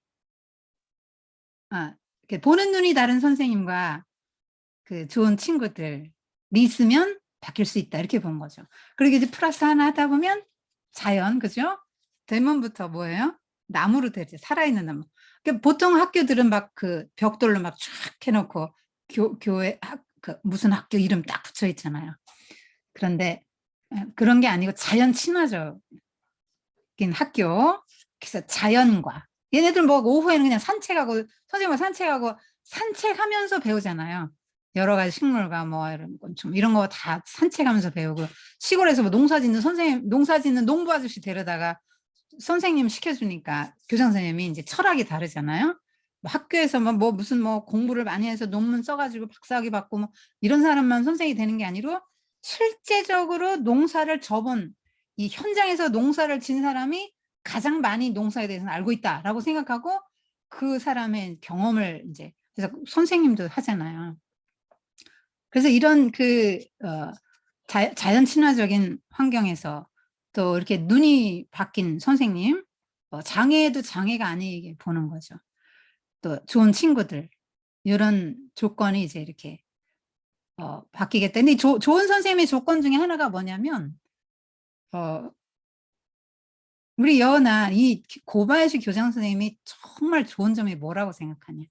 보는 눈이 다른 선생님과 그 좋은 친구들이 있으면 바뀔 수 있다 이렇게 본 거죠. 그리고 이제 플러스 하나 하다 보면 자연, 그죠? 대문부터 뭐예요? 나무로 되지, 살아있는 나무. 그러니까 보통 학교들은 막 그 벽돌로 막 쫙 해놓고 교회 무슨 학교 이름 딱 붙여 있잖아요. 그런데 그런 게 아니고 자연 친화적인 학교. 그래서 자연과 얘네들 뭐 오후에는 그냥 산책하고 선생님과 산책하면서 배우잖아요. 여러 가지 식물과 뭐 이런 곤충 이런 거 다 산책하면서 배우고 시골에서 뭐 농사 짓는 선생님, 농사 짓는 농부 아저씨 데려다가 선생님 시켜주니까 교장 선생님이 이제 철학이 다르잖아요. 뭐 학교에서 뭐 무슨 뭐 공부를 많이 해서 논문 써가지고 박사학위 받고 뭐 이런 사람만 선생이 되는 게 아니고 실제적으로 농사를 접은 이 현장에서 농사를 진 사람이 가장 많이 농사에 대해서는 알고 있다라고 생각하고 그 사람의 경험을 이제 그래서 선생님도 하잖아요. 그래서 이런 자연 친화적인 환경에서 또 이렇게 눈이 바뀐 선생님, 장애도 장애가 아니게 보는 거죠. 또 좋은 친구들 이런 조건이 이제 이렇게 바뀌겠다. 근데 좋은 선생님의 조건 중에 하나가 뭐냐면 우리 여은아 이 고바야시 교장 선생님이 정말 좋은 점이 뭐라고 생각하냐?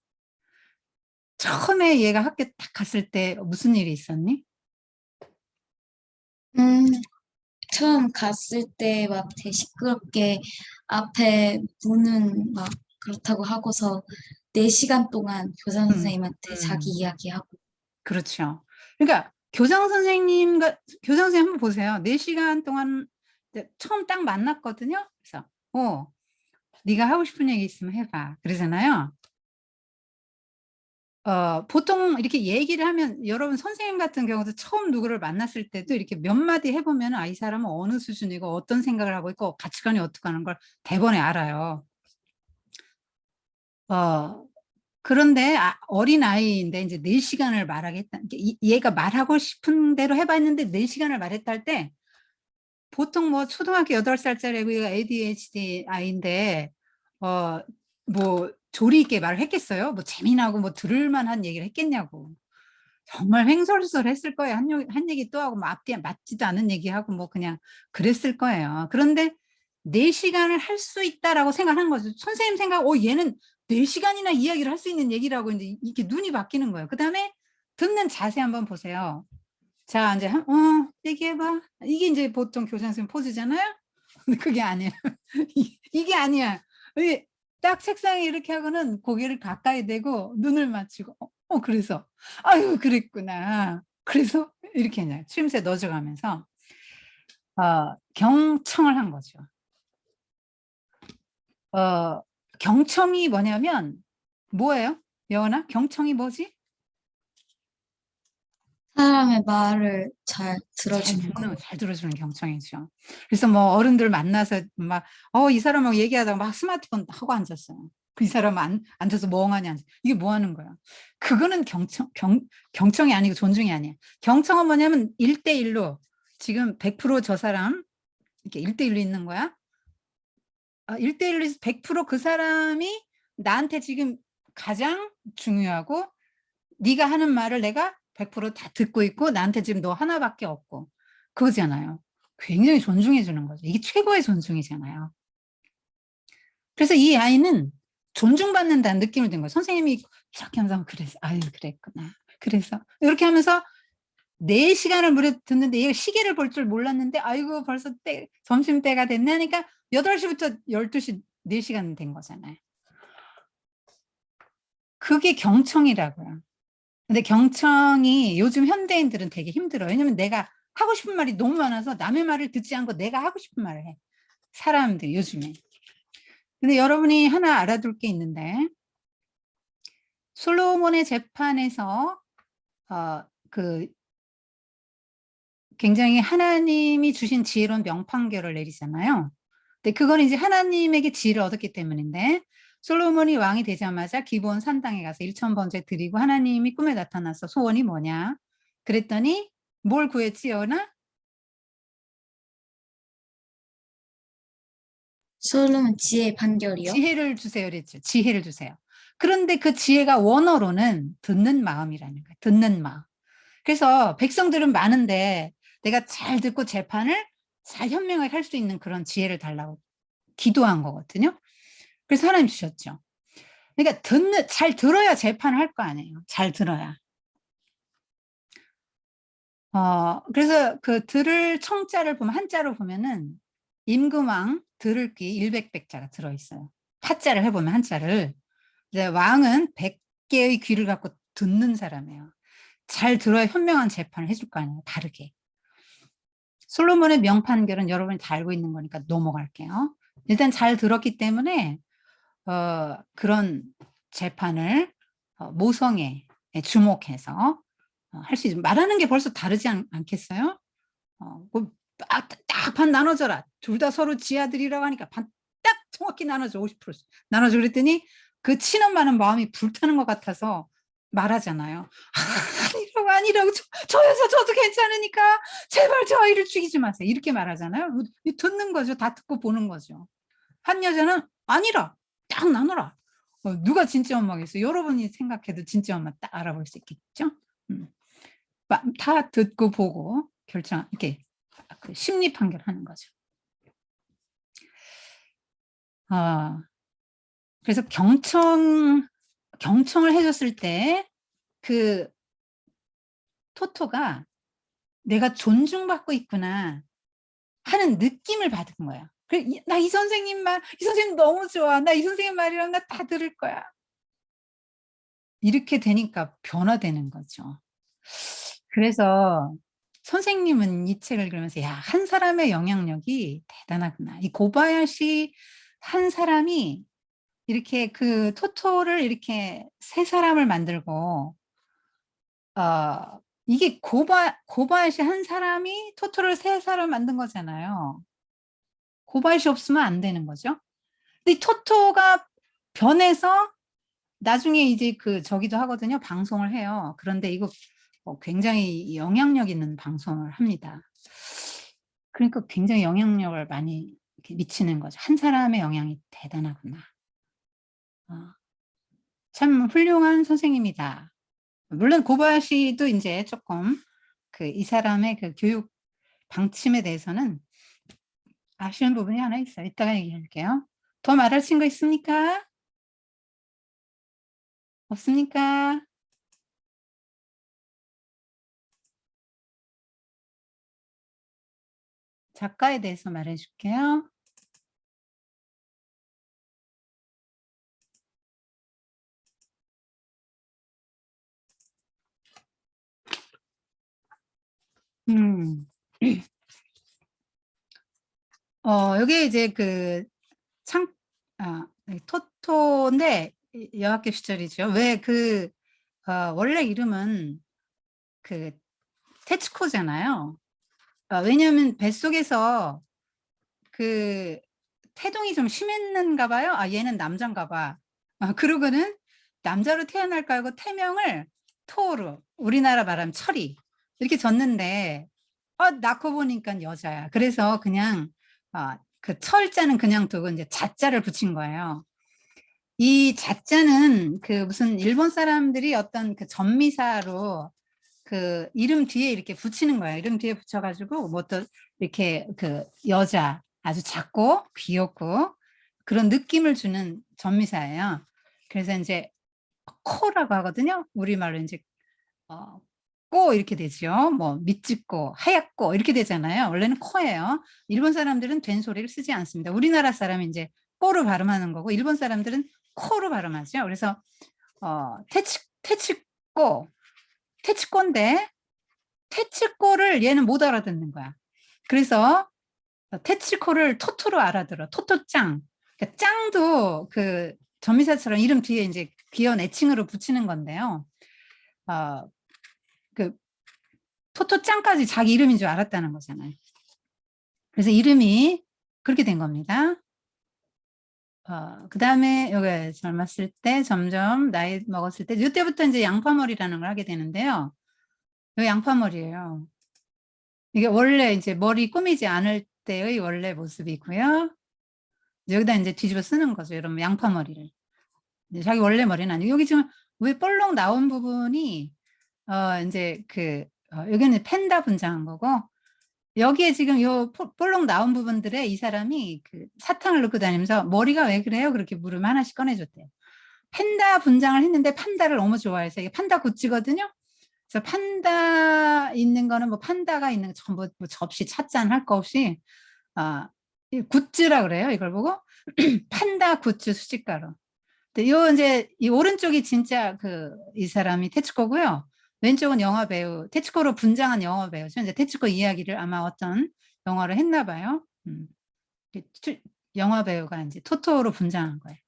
처음에 얘가 학교 딱 갔을 때 무슨 일이 있었니? 처음 갔을 때 막 되게 시끄럽게 앞에 문은 막 그렇다고 하고서 4시간 동안 교장 선생님한테 자기 이야기하고. 그렇죠. 그러니까 교장 선생님 한번 보세요. 4시간 동안 처음 딱 만났거든요. 그래서 네가 하고 싶은 얘기 있으면 해봐. 그러잖아요. 보통 이렇게 얘기를 하면 여러분 선생님 같은 경우도 처음 누구를 만났을 때도 이렇게 몇 마디 해보면 이 사람은 어느 수준이고 어떤 생각을 하고 있고 가치관이 어떻게 하는 걸 대번에 알아요. 그런데 어린아이인데 이제 4시간을 말하겠다. 얘가 말하고 싶은 대로 해봤는데 4시간을 말했다 할 때 보통 뭐 초등학교 8살짜리 ADHD 아이인데 뭐 조리 있게 말을 했겠어요? 뭐 재미나고 뭐 들을만한 얘기를 했겠냐고. 정말 횡설수설했을 거예요. 한 얘기 또 하고 뭐 앞뒤에 맞지도 않은 얘기하고 뭐 그냥 그랬을 거예요. 그런데 4시간을 할 수 있다라고 생각한 거죠. 선생님 생각, 얘는 4시간이나 이야기를 할 수 있는 얘기라고 이제 이렇게 눈이 바뀌는 거예요. 그 다음에 듣는 자세 한번 보세요. 자, 이제 얘기해봐. 이게 이제 보통 교장 선생님 포즈잖아요. 근데 그게 아니에요. 이게 아니야. 딱 책상에 이렇게 하고는 고개를 가까이 대고 눈을 맞추고 그래서 아유 그랬구나. 그래서 이렇게 그냥 추임새 넣어줘가면서 경청을 한 거죠. 경청이 뭐냐면 뭐예요? 여은아? 경청이 뭐지? 사람의 말을 잘 들어주는 거. 잘 들어주는 경청이죠. 그래서 뭐 어른들 만나서 막 이 사람하고 얘기하다가 막 스마트폰 하고 앉았어요. 그 이 사람 앉아서 멍하니 앉아. 이게 뭐 하는 거야? 그거는 경청이 아니고 존중이 아니야. 경청은 뭐냐면 1대1로 지금 100% 저 사람 이렇게 1대1로 있는 거야. 1대1로 100% 그 사람이 나한테 지금 가장 중요하고 네가 하는 말을 내가 100%다 듣고 있고 나한테 지금 너 하나밖에 없고 그거잖아요. 굉장히 존중해 주는 거죠. 이게 최고의 존중이잖아요. 그래서 이 아이는 존중받는다는 느낌을 든 거예요. 선생님이 이렇게 하면서 그래서 아유 그랬구나. 그래서 이렇게 하면서 4시간을 무려 듣는데 얘가 시계를 볼 줄 몰랐는데 아이고 벌써 점심때가 됐네 하니까 8시부터 12시 4시간 된 거잖아요. 그게 경청이라고요. 근데 경청이 요즘 현대인들은 되게 힘들어요. 왜냐면 내가 하고 싶은 말이 너무 많아서 남의 말을 듣지 않고 내가 하고 싶은 말을 해. 사람들 요즘에. 근데 여러분이 하나 알아둘 게 있는데 솔로몬의 재판에서 굉장히 하나님이 주신 지혜로운 명판결을 내리잖아요. 근데 그건 이제 하나님에게 지혜를 얻었기 때문인데 솔로몬이 왕이 되자마자 기브온 산당에 가서 1000번째 드리고 하나님이 꿈에 나타나서 소원이 뭐냐? 그랬더니 뭘 구했지 여은아? 솔로몬 지혜 판결이요? 지혜를 주세요 그랬죠. 지혜를 주세요. 그런데 그 지혜가 원어로는 듣는 마음이라는 거예요. 듣는 마음. 그래서 백성들은 많은데 내가 잘 듣고 재판을 잘 현명하게 할 수 있는 그런 지혜를 달라고 기도한 거거든요. 그래서 하나님 주셨죠. 그러니까 잘 들어야 재판을 할 거 아니에요. 잘 들어야. 그래서 그 들을 청자를 보면 한자로 보면은 임금왕 들을 귀 100백자가 들어있어요. 파자를 해보면 한자를. 이제 왕은 100개의 귀를 갖고 듣는 사람이에요. 잘 들어야 현명한 재판을 해줄 거 아니에요. 다르게. 솔로몬의 명판결은 여러분이 다 알고 있는 거니까 넘어갈게요. 일단 잘 들었기 때문에 그런 재판을 모성에 주목해서 할 수 있어요. 말하는 게 벌써 다르지 않겠어요? 딱 반 나눠줘라. 둘 다 서로 지아들이라고 하니까 반 딱 정확히 나눠줘. 50% 나눠줘. 그랬더니 그 친엄마는 마음이 불타는 것 같아서 말하잖아요. 아니라고 저 여자 저도 괜찮으니까 제발 저 아이를 죽이지 마세요. 이렇게 말하잖아요. 듣는 거죠. 다 듣고 보는 거죠. 한 여자는 아니라 딱 나눠라. 누가 진짜 엄마겠어요? 여러분이 생각해도 진짜 엄마 딱 알아볼 수 있겠죠? 다 듣고 보고 결정, 이렇게 그 심리 판결하는 거죠. 그래서 경청을 해줬을 때 그 토토가 내가 존중받고 있구나 하는 느낌을 받은 거야. 나 이 선생님 말, 이 선생님 너무 좋아. 나 이 선생님 말이랑 나 다 들을 거야. 이렇게 되니까 변화되는 거죠. 그래서 선생님은 이 책을 읽으면서 야, 한 사람의 영향력이 대단하구나. 이 고바야시 한 사람이 이렇게 그 토토를 이렇게 세 사람을 만들고 이게 고바야시 한 사람이 토토를 세 사람 만든 거잖아요. 고바야시 없으면 안 되는 거죠. 근데 이 토토가 변해서 나중에 이제 그 저기도 하거든요. 방송을 해요. 그런데 이거 굉장히 영향력 있는 방송을 합니다. 그러니까 굉장히 영향력을 많이 이렇게 미치는 거죠. 한 사람의 영향이 대단하구나. 참 훌륭한 선생님이다. 물론 고바야시도 이제 조금 그 이 사람의 그 교육 방침에 대해서는 아쉬운 부분이 하나 있어요. 이따가 얘기할게요. 더 말할 친구 있습니까? 없습니까? 작가에 대해서 말해줄게요. 여기 이제 그 토토인데 여학교 시절이죠. 왜 원래 이름은 그 테츠코잖아요. 왜냐하면 뱃속에서 그 태동이 좀 심했는가 봐요. 얘는 남잔가 봐. 그러고는 남자로 태어날까 하고 태명을 토오루, 우리나라 말하면 철이 이렇게 졌는데 낳고 보니까 여자야. 그래서 그냥 그 철자는 그냥 두고 이제 자자를 붙인 거예요. 이 자자는 그 무슨 일본 사람들이 어떤 그 전미사로 그 이름 뒤에 이렇게 붙이는 거예요. 이름 뒤에 붙여가지고 뭐 또 이렇게 그 여자 아주 작고 귀엽고 그런 느낌을 주는 전미사예요. 그래서 이제 코라고 하거든요. 우리말로 이제 꼬 이렇게 되죠. 뭐 밑집고 하얗고 이렇게 되잖아요. 원래는 코예요. 일본 사람들은 된 소리를 쓰지 않습니다. 우리나라 사람이 이제 꼬로 발음하는 거고 일본 사람들은 코로 발음하죠. 그래서 테츠꼬인데 테츠꼬를 얘는 못 알아듣는 거야. 그래서 테츠코를 토토로 알아들어. 토토짱. 그러니까 짱도 그 전미사처럼 이름 뒤에 이제 귀여운 애칭으로 붙이는 건데요. 그 토토짱까지 자기 이름인 줄 알았다는 거잖아요. 그래서 이름이 그렇게 된 겁니다. 그 다음에 여기 젊었을 때 점점 나이 먹었을 때 이때부터 이제 양파머리라는 걸 하게 되는데요. 이 양파머리예요. 이게 원래 이제 머리 꾸미지 않을 때의 원래 모습이고요. 여기다 이제 뒤집어 쓰는 거죠. 여러분 양파머리를. 자기 원래 머리는 아니고 여기 지금 왜 볼록 나온 부분이 이제 여기는 펜다 분장한 거고 여기에 지금 요 볼록 나온 부분들에 이 사람이 그 사탕을 넣고 다니면서 머리가 왜 그래요? 그렇게 물으면 하나씩 꺼내줬대요. 팬다 분장을 했는데 판다를 너무 좋아해서 이게 판다 굿즈거든요. 그래서 판다 있는 거는 뭐 판다가 있는 전부 뭐 접시 찻잔 할 거 없이 굿즈라 그래요. 이걸 보고 판다 굿즈 수집가로. 요 이제 이 오른쪽이 진짜 이 사람이 테츠코고요. 왼쪽은 영화 배우, 테츠코로 분장한 영화 배우죠. 이제 테츠코 이야기를 아마 어떤 영화를 했나 봐요. 영화 배우가 이제 토토로 분장한 거예요.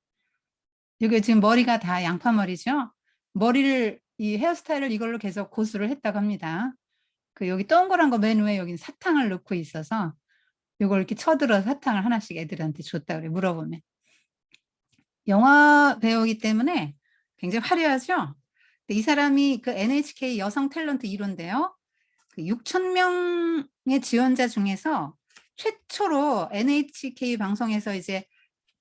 이게 지금 머리가 다 양파 머리죠. 머리를 이 헤어스타일을 이걸로 계속 고수를 했다고 합니다. 그 여기 동그란 거 맨 위에 여기 사탕을 넣고 있어서 이걸 이렇게 쳐들어 사탕을 하나씩 애들한테 줬다 그래 물어보면. 영화 배우이기 때문에 굉장히 화려하죠. 이 사람이 그 NHK 여성 탤런트 1호인데요. 그 6천 명의 지원자 중에서 최초로 NHK 방송에서 이제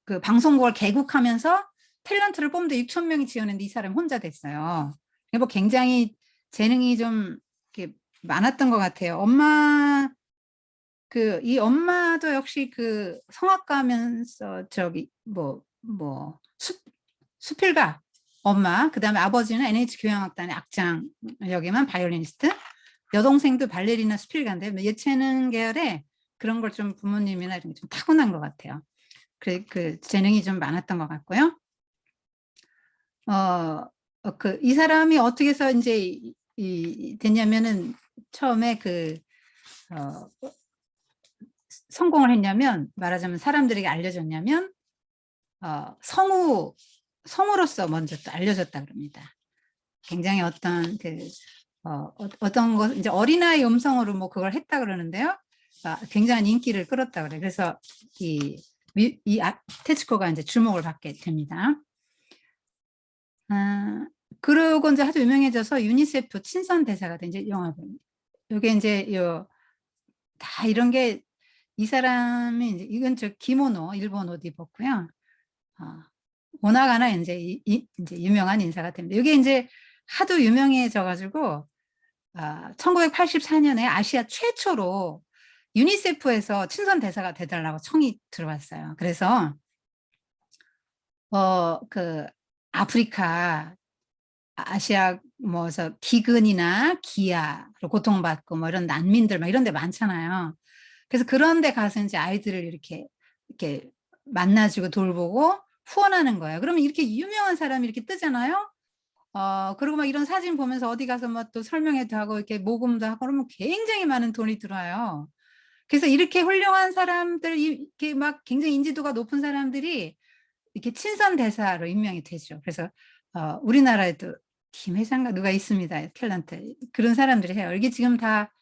그 방송국을 개국하면서 탤런트를 뽑는데 6천 명이 지원했는데 이 사람이 혼자 됐어요. 뭐 굉장히 재능이 좀 이렇게 많았던 것 같아요. 이 엄마도 역시 그 성악가면서 저기 수필가 엄마, 그다음에 아버지는 NH 교향악단의 악장 역에만 바이올리니스트, 여동생도 발레리나 수필가인데 예체능 계열에 그런 걸 좀 부모님이나 이런 게 좀 타고난 것 같아요. 그 재능이 좀 많았던 것 같고요. 이 사람이 어떻게 해서 이제 됐냐면은 처음에 성공을 했냐면 말하자면 사람들에게 알려졌냐면 성우로서 먼저 또 알려졌다 그럽니다. 굉장히 어떤 어떤 것 이제 어린아이 음성으로 뭐 그걸 했다 그러는데요. 굉장한 인기를 끌었다 그래. 그래서 테츠코가 이제 주목을 받게 됩니다. 그러고 이제 아주 유명해져서 유니세프 친선 대사가 된 이제 영화배. 이게 이제 다 이런 게 이 사람이 이제 이건 저 기모노 일본 옷 입었고요. 오나가나 이제 유명한 인사가 됩니다. 이게 이제 하도 유명해져가지고 1984년에 아시아 최초로 유니세프에서 친선 대사가 되달라고 청이 들어왔어요. 그래서 그 아프리카, 아시아 뭐서 기근이나 기아로 고통받고 뭐 이런 난민들 막 이런 데 많잖아요. 그래서 그런 데 가서 이제 아이들을 이렇게 만나주고 돌보고 후원하는 거예요. 그러면 이렇게 유명한 사람이 이렇게 뜨잖아요. 그리고 막 이런 사진 보면서 어디 가서 막 또 설명회도 하고 이렇게 모금도 하고 그러면 굉장히 많은 돈이 들어와요. 그래서 이렇게 훌륭한 사람들, 이렇게 막 굉장히 인지도가 높은 사람들이 이렇게 친선 대사로 임명이 되죠. 그래서 우리나라에도 김 회장가 누가 있습니다. 탤런트 그런 사람들이 해요. 이게 지금 다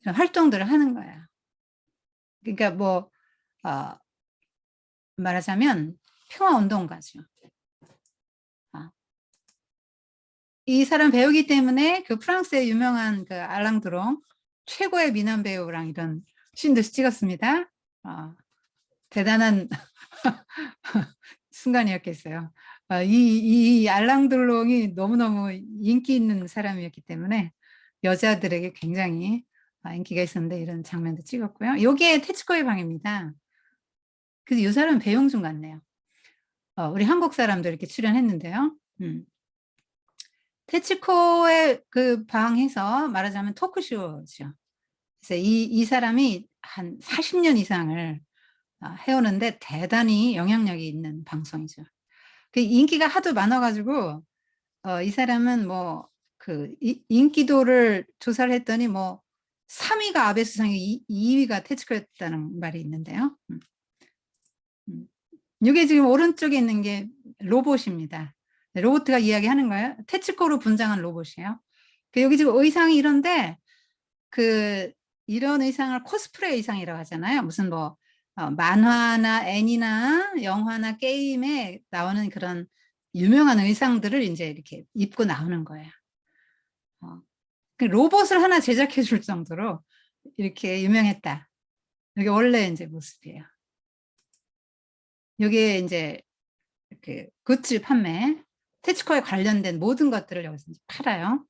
이런 활동들을 하는 거예요. 그러니까 뭐 말하자면 평화운동가죠. 이 사람 배우기 때문에 그 프랑스의 유명한 그 알랑드롱 최고의 미남 배우랑 이런 씬도 찍었습니다. 대단한 순간이었겠어요. 이 알랑드롱이 너무너무 인기 있는 사람이었기 때문에 여자들에게 굉장히 인기가 있었는데 이런 장면도 찍었고요. 요게 테츠코의 방입니다. 그래서 이 사람은 배용준 같네요. 우리 한국 사람도 이렇게 출연했는데요. 테츠코의 그 방에서 말하자면 토크쇼죠. 그래서 이 사람이 한 40년 이상을 해오는데 대단히 영향력이 있는 방송이죠. 그 인기가 하도 많아가지고 이 사람은 뭐 그 인기도를 조사를 했더니 뭐 3위가 아베 수상이 2위가 테츠코였다는 말이 있는데요. 이게 지금 오른쪽에 있는 게 로봇입니다. 로봇가 이야기하는 거예요. 테츠코로 분장한 로봇이에요. 여기 지금 의상이 이런데 이런 의상을 코스프레 의상이라고 하잖아요. 무슨 뭐 만화나 애니나 영화나 게임에 나오는 그런 유명한 의상들을 이제 이렇게 입고 나오는 거예요. 그 로봇을 하나 제작해 줄 정도로 이렇게 유명했다. 이게 원래 이제 모습이에요. 이게 이제 이렇게 굿즈 판매, 테츠코에 관련된 모든 것들을 여기서 이제 팔아요.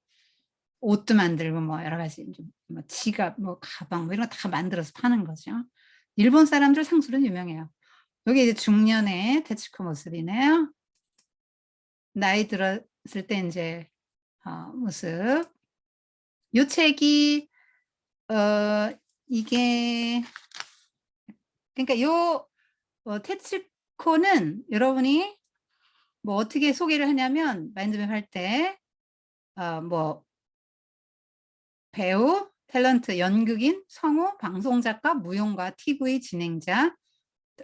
옷도 만들고 뭐 여러 가지 뭐 지갑, 뭐 가방 뭐 이런 거 다 만들어서 파는 거죠. 일본 사람들 상수는 유명해요. 여기 이제 중년의 테츠코 모습이네요. 나이 들었을 때 이제 모습. 요 책이 이게 그러니까 요 테츠코는 여러분이 뭐 어떻게 소개를 하냐면 마인드맵 할 때 뭐 배우, 탤런트, 연극인, 성우, 방송작가, 무용가, TV 진행자,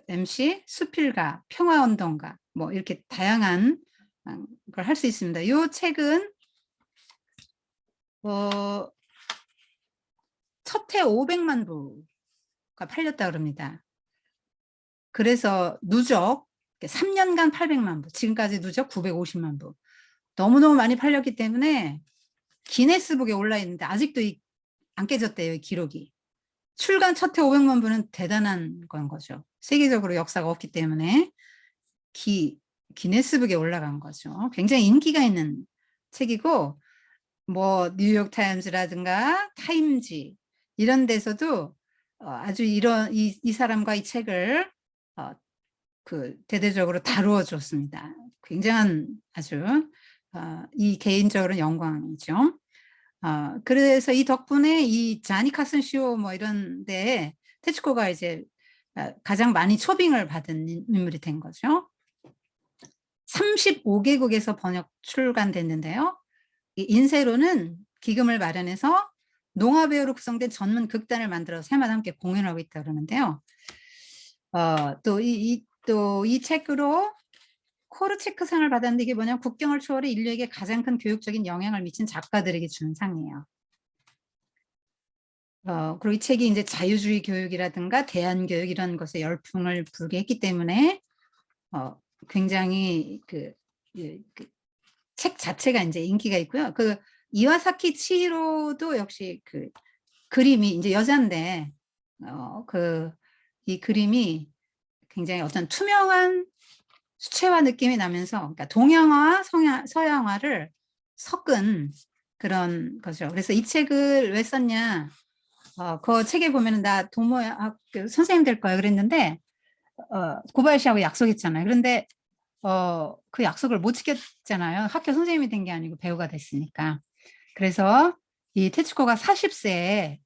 MC, 수필가, 평화운동가 뭐 이렇게 다양한 걸 할 수 있습니다. 이 책은 첫 해 500만 부가 팔렸다 그럽니다. 그래서 누적 3년간 800만 부, 지금까지 누적 950만 부. 너무너무 많이 팔렸기 때문에 기네스북에 올라 있는데 아직도 안 깨졌대요, 이 기록이. 출간 첫 해 500만 부는 대단한 건 거죠. 세계적으로 역사가 없기 때문에 기네스북에 올라간 거죠. 굉장히 인기가 있는 책이고, 뭐 뉴욕타임즈라든가 타임지 이런 데서도 아주 이 사람과 이 책을 대대적으로 다루어 줬습니다. 굉장한 아주 이 개인적으로는 영광이죠. 그래서 이 덕분에 이 자니 카슨 쇼 뭐 이런 데에 테츠코가 이제 가장 많이 초빙을 받은 인물이 된 거죠. 35개국에서 번역 출간됐는데요. 이 인쇄로는 기금을 마련해서 농화배우로 구성된 전문 극단을 만들어서 해마다 함께 공연하고 있다 그러는데요. 또 이 책으로 코르체크상을 받았는데 이게 뭐냐면 국경을 초월해 인류에게 가장 큰 교육적인 영향을 미친 작가들에게 주는 상이에요. 그리고 이 책이 이제 자유주의 교육이라든가 대안교육 이런 것에 열풍을 불게 했기 때문에 굉장히 그 책 자체가 이제 인기가 있고요. 그 이와사키 치히로도 역시 그 그림이 이제 여잔데 이 그림이 굉장히 어떤 투명한 수채화 느낌이 나면서 그러니까 동양화와 서양화를 섞은 그런 거죠. 그래서 이 책을 왜 썼냐? 그 책에 보면은 나 도모학교 선생님 될 거야 그랬는데 고바야시하고 약속했잖아요. 그런데 그 약속을 못 지켰잖아요. 학교 선생님이 된 게 아니고 배우가 됐으니까. 그래서 이 테츠코가 40세에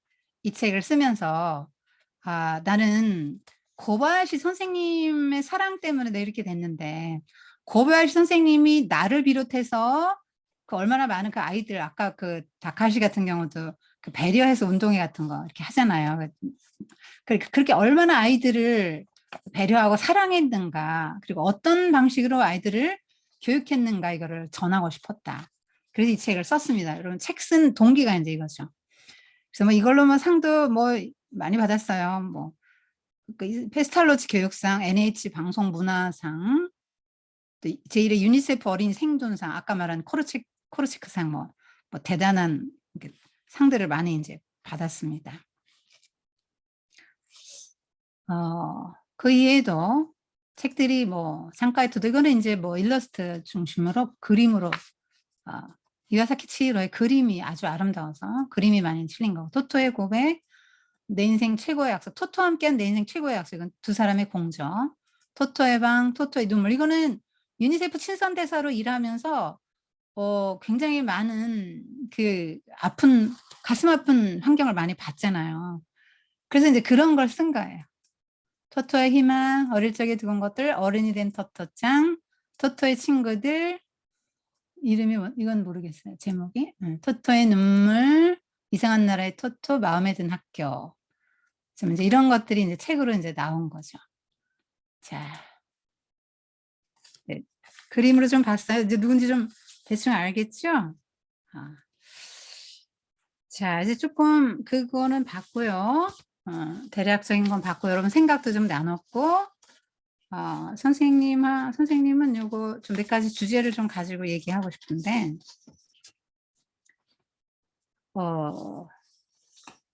이 책을 쓰면서 나는 고바야시 선생님의 사랑 때문에 내가 이렇게 됐는데 고바야시 선생님이 나를 비롯해서 그 얼마나 많은 그 아이들 아까 그 다카시 같은 경우도 그 배려해서 운동회 같은 거 이렇게 하잖아요. 그렇게 얼마나 아이들을 배려하고 사랑했는가 그리고 어떤 방식으로 아이들을 교육했는가 이거를 전하고 싶었다. 그래서 이 책을 썼습니다. 여러분 책 쓴 동기가 이제 이거죠. 그래서 뭐 이걸로 뭐 상도 뭐 많이 받았어요. 뭐 페스탈로치 교육상, NH 방송 문화상, 또 제1회 유니세프 어린이 생존상, 아까 말한 코르체크상 뭐 대단한 상들을 많이 이제 받았습니다. 그 이외에도 책들이 뭐 창가에 두고 이거는 이제 뭐 일러스트 중심으로 그림으로 이와사키 치히로의 그림이 아주 아름다워서 그림이 많이 실린 거고 토토의 고백, 내 인생 최고의 약속, 토토와 함께한 내 인생 최고의 약속 이건 두 사람의 공적, 토토의 방, 토토의 눈물 이거는 유니세프 친선대사로 일하면서 굉장히 많은 그 가슴 아픈 환경을 많이 봤잖아요. 그래서 이제 그런 걸 쓴 거예요. 토토의 희망, 어릴 적에 두건 것들, 어른이 된 토토짱, 토토의 친구들, 이름이 이건 모르겠어요. 제목이. 토토의 눈물, 이상한 나라의 토토, 마음에 든 학교. 이제 이런 것들이 이제 책으로 이제 나온 거죠. 자, 네. 그림으로 좀 봤어요. 이제 누군지 좀 대충 알겠죠? 자, 이제 조금 그거는 봤고요. 대략적인 건 봤고 여러분 생각도 좀 나눴고 선생님은 요거 좀 몇 가지 주제를 좀 가지고 얘기하고 싶은데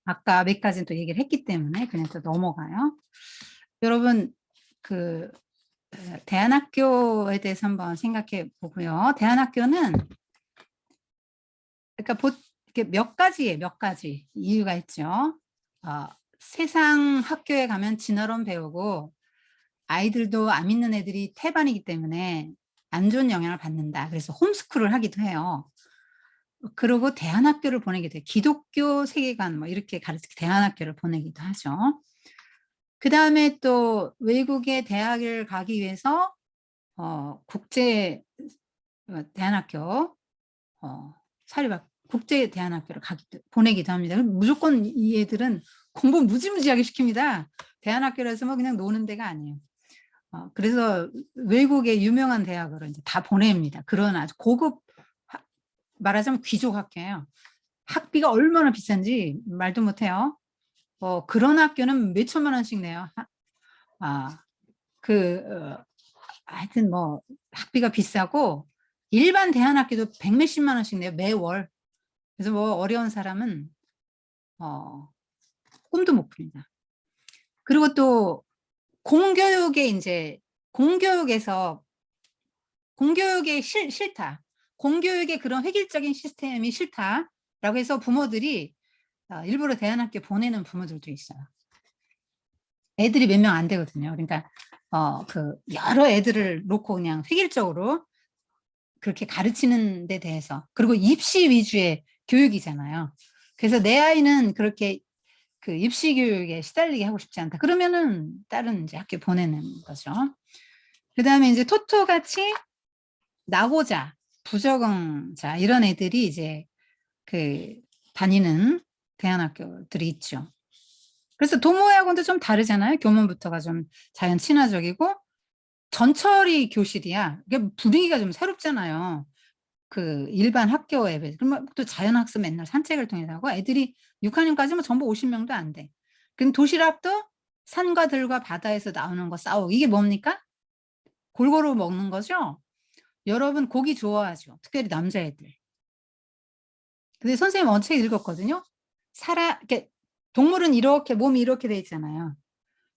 아까 몇 가지는 또 얘기를 했기 때문에 그냥 또 넘어가요. 여러분 그 대안학교에 대해서 한번 생각해 보고요. 대안학교는 그러니까 몇 가지 이유가 있죠. 세상 학교에 가면 진화론 배우고 아이들도 안 믿는 애들이 태반이기 때문에 안 좋은 영향을 받는다. 그래서 홈스쿨을 하기도 해요. 그리고 대안학교를 보내게 돼요. 기독교 세계관 뭐 이렇게 가르치게 대안학교를 보내기도 하죠. 그 다음에 또 외국의 대학을 가기 위해서 국제 대안학교 사립학 국제 대안학교를 보내기도 합니다. 무조건 이 애들은 공부 무지무지하게 시킵니다. 대안학교라서 뭐 그냥 노는 데가 아니에요. 그래서 외국의 유명한 대학으로 이제 다 보냅니다. 그런 아주 고급, 말하자면 귀족 학교예요. 학비가 얼마나 비싼지 말도 못해요. 그런 학교는 몇 천만 원씩 내요. 하여튼 뭐 학비가 비싸고 일반 대안학교도 100몇십만 원씩 내요, 매월. 그래서 뭐 어려운 사람은 꿈도 못 꿉니다. 그리고 또 공교육에 이제 공교육의 싫다. 공교육의 그런 획일적인 시스템이 싫다라고 해서 부모들이 일부러 대안학교 보내는 부모들도 있어요. 애들이 몇 명 안 되거든요. 그러니까 여러 애들을 놓고 그냥 획일적으로 그렇게 가르치는 데 대해서, 그리고 입시 위주의 교육이잖아요. 그래서 내 아이는 그렇게 그 입시 교육에 시달리게 하고 싶지 않다. 그러면은 다른 이제 학교 보내는 거죠. 그다음에 이제 토토 같이 낙오자, 부적응자 이런 애들이 이제 다니는 대안학교들이 있죠. 그래서 도모학원도 좀 다르잖아요. 교문부터가 좀 자연 친화적이고 전철이 교실이야. 이게 분위기가 좀 새롭잖아요. 그 일반 학교에 비해서. 그러면 또 자연학습 맨날 산책을 통해서 하고 애들이 6학년까지면 전부 50명도 안 돼. 그럼 도시락도 산과 들과 바다에서 나오는 거 싸우고 이게 뭡니까? 골고루 먹는 거죠. 여러분 고기 좋아하죠. 특별히 남자애들. 근데 선생님 책 읽었거든요. 이렇게 동물은 이렇게 몸이 이렇게 돼 있잖아요.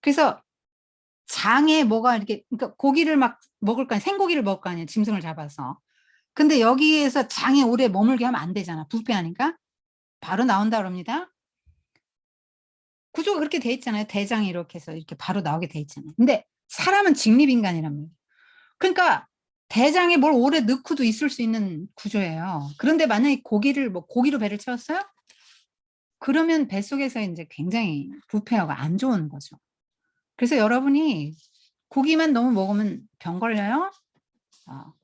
그래서 장에 뭐가 이렇게, 그러니까 고기를 막 먹을 거 아니에요. 생고기를 먹을 거 아니에요. 짐승을 잡아서. 근데 여기에서 장에 오래 머물게 하면 안 되잖아. 부패하니까. 바로 나온다 그럽니다. 구조가 그렇게 돼 있잖아요. 대장이 이렇게 해서 이렇게 바로 나오게 돼 있잖아요. 근데 사람은 직립인간이란 말이에요. 그러니까 대장에 뭘 오래 넣고도 있을 수 있는 구조예요. 그런데 만약에 고기로 배를 채웠어요? 그러면 뱃속에서 이제 굉장히 부패하고 안 좋은 거죠. 그래서 여러분이 고기만 너무 먹으면 병 걸려요.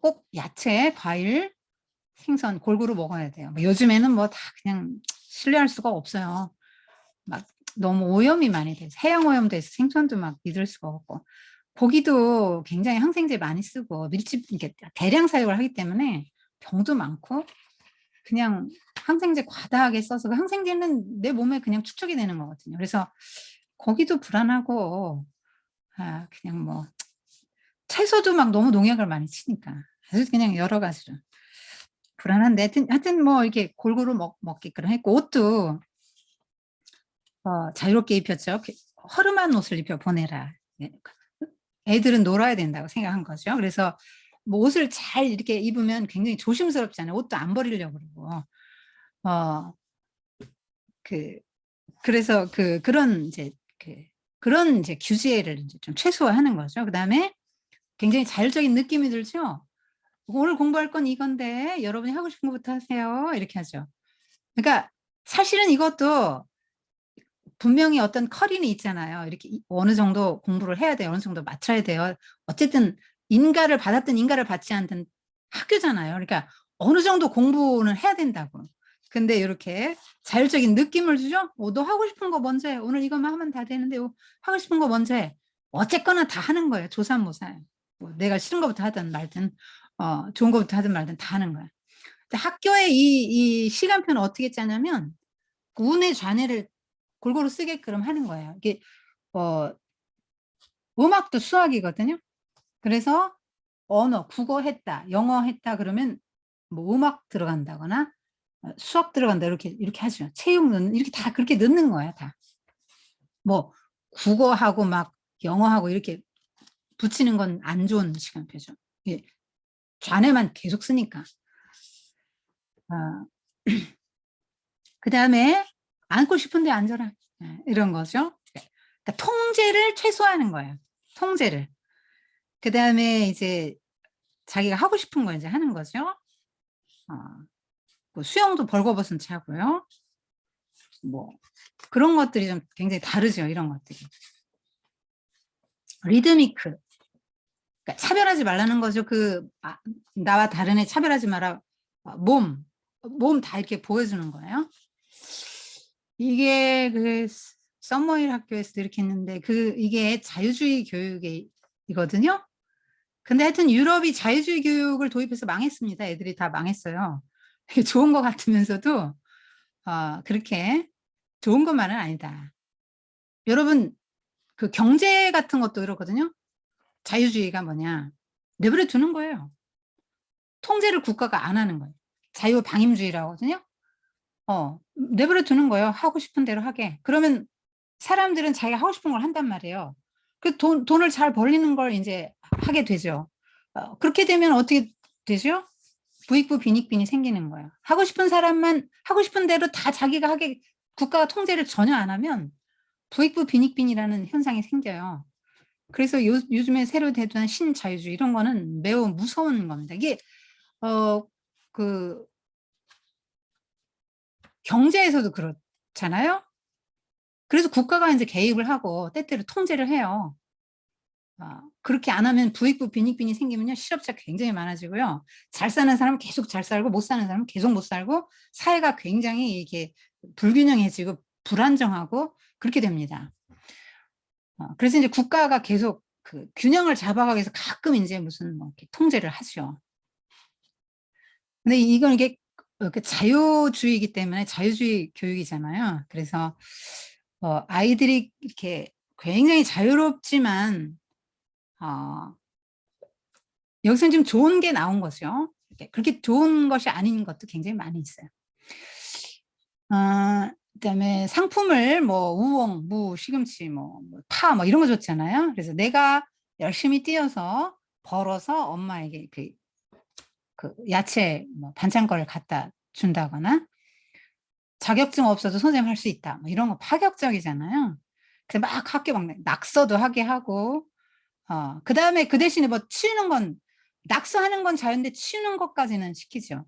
꼭 야채, 과일, 생선 골고루 먹어야 돼요. 요즘에는 뭐 다 그냥 신뢰할 수가 없어요. 막 너무 오염이 많이 돼서 해양 오염도 해서 생선도 막 믿을 수가 없고 고기도 굉장히 항생제 많이 쓰고 이렇게 대량 사육을 하기 때문에 병도 많고 그냥 항생제 과다하게 써서 그 항생제는 내 몸에 그냥 축적이 되는 거거든요. 그래서 고기도 불안하고 그냥 뭐 채소도 막 너무 농약을 많이 치니까 아주 그냥 여러 가지로 불안한데 하여튼 뭐 이렇게 골고루 먹게끔 했고 옷도 자유롭게 입혔죠. 허름한 옷을 입혀 보내라. 애들은 놀아야 된다고 생각한 거죠. 그래서 뭐 옷을 잘 이렇게 입으면 굉장히 조심스럽잖아요. 옷도 안 버리려고 그러고. 그래서 그런 이제 규제를 이제 좀 최소화하는 거죠. 그다음에 굉장히 자율적인 느낌이 들죠. 오늘 공부할 건 이건데 여러분이 하고 싶은 것부터 하세요. 이렇게 하죠. 그러니까 사실은 이것도 분명히 어떤 커리는 있잖아요. 이렇게 어느 정도 공부를 해야 돼요. 어느 정도 맞춰야 돼요. 어쨌든 인가를 받았든 인가를 받지 않든 학교잖아요. 그러니까 어느 정도 공부는 해야 된다고. 근데 이렇게 자율적인 느낌을 주죠. 너 하고 싶은 거 먼저 해. 오늘 이것만 하면 다 되는데 하고 싶은 거 먼저 해. 어쨌거나 다 하는 거예요. 조삼모사. 뭐 내가 싫은 것부터 하든 말든 좋은 것부터 하든 말든 다 하는 거야. 학교의 이 시간표는 어떻게 짜냐면 운의 좌뇌를 골고루 쓰게끔 하는 거예요. 이게 음악도 수학이거든요. 그래서 언어, 국어 했다, 영어 했다 그러면 뭐 음악 들어간다거나 수학 들어간다 이렇게 하죠. 체육 넣는 이렇게 다 그렇게 넣는 거야 다. 뭐 국어하고 막 영어하고 이렇게 붙이는 건 안 좋은 시간표죠. 예. 좌뇌만 계속 쓰니까. 그 다음에 앉고 싶은데 앉아라. 이런 거죠. 그러니까 통제를 최소화하는 거예요. 통제를. 그 다음에 이제 자기가 하고 싶은 거 이제 하는 거죠. 뭐 수영도 벌거벗은 차고요. 뭐 그런 것들이 좀 굉장히 다르죠. 이런 것들이. 리드미크. 그러니까 차별하지 말라는 거죠. 나와 다른 애 차별하지 마라. 몸, 몸 다 이렇게 보여주는 거예요. 이게 그 썸머힐 학교에서도 이렇게 했는데 이게 자유주의 교육이거든요. 근데 하여튼 유럽이 자유주의 교육을 도입해서 망했습니다. 애들이 다 망했어요. 이게 좋은 것 같으면서도 그렇게 좋은 것만은 아니다. 여러분 그 경제 같은 것도 그렇거든요. 자유주의가 뭐냐? 내버려 두는 거예요. 통제를 국가가 안 하는 거예요. 자유방임주의라고 하거든요. 내버려 두는 거예요. 하고 싶은 대로 하게. 그러면 사람들은 자기가 하고 싶은 걸 한단 말이에요. 그 돈을 잘 벌리는 걸 이제 하게 되죠. 그렇게 되면 어떻게 되죠? 부익부 빈익빈이 생기는 거예요. 하고 싶은 사람만 하고 싶은 대로 다 자기가 하게 국가가 통제를 전혀 안 하면 부익부 빈익빈이라는 현상이 생겨요. 그래서 요즘에 새로 대두한 신자유주의 이런 거는 매우 무서운 겁니다. 이게 그 경제에서도 그렇잖아요. 그래서 국가가 이제 개입을 하고 때때로 통제를 해요. 그렇게 안 하면 부익부 빈익빈이 생기면요 실업자 굉장히 많아지고요. 잘 사는 사람은 계속 잘 살고 못 사는 사람은 계속 못 살고 사회가 굉장히 이게 불균형해지고 불안정하고 그렇게 됩니다. 그래서 이제 국가가 계속 그 균형을 잡아가기 위해서 가끔 이제 무슨 뭐 이렇게 통제를 하죠. 근데 이건 이게 자유주의이기 때문에 자유주의 교육이잖아요. 그래서 아이들이 이렇게 굉장히 자유롭지만 여기서 지금 좋은 게 나온 거죠. 그렇게 좋은 것이 아닌 것도 굉장히 많이 있어요. 그다음에 상품을 뭐 우엉, 무, 시금치, 파 이런 거 줬잖아요. 그래서 내가 열심히 뛰어서 벌어서 엄마에게 그 야채 반찬 거를 갖다 준다거나 자격증 없어도 선생님 할 수 있다. 이런 거 파격적이잖아요. 그래서 막 학교 막 낙서도 하게 하고 그다음에 그 대신에 뭐 치우는 건 낙서하는 건 자유인데 치우는 것까지는 시키죠.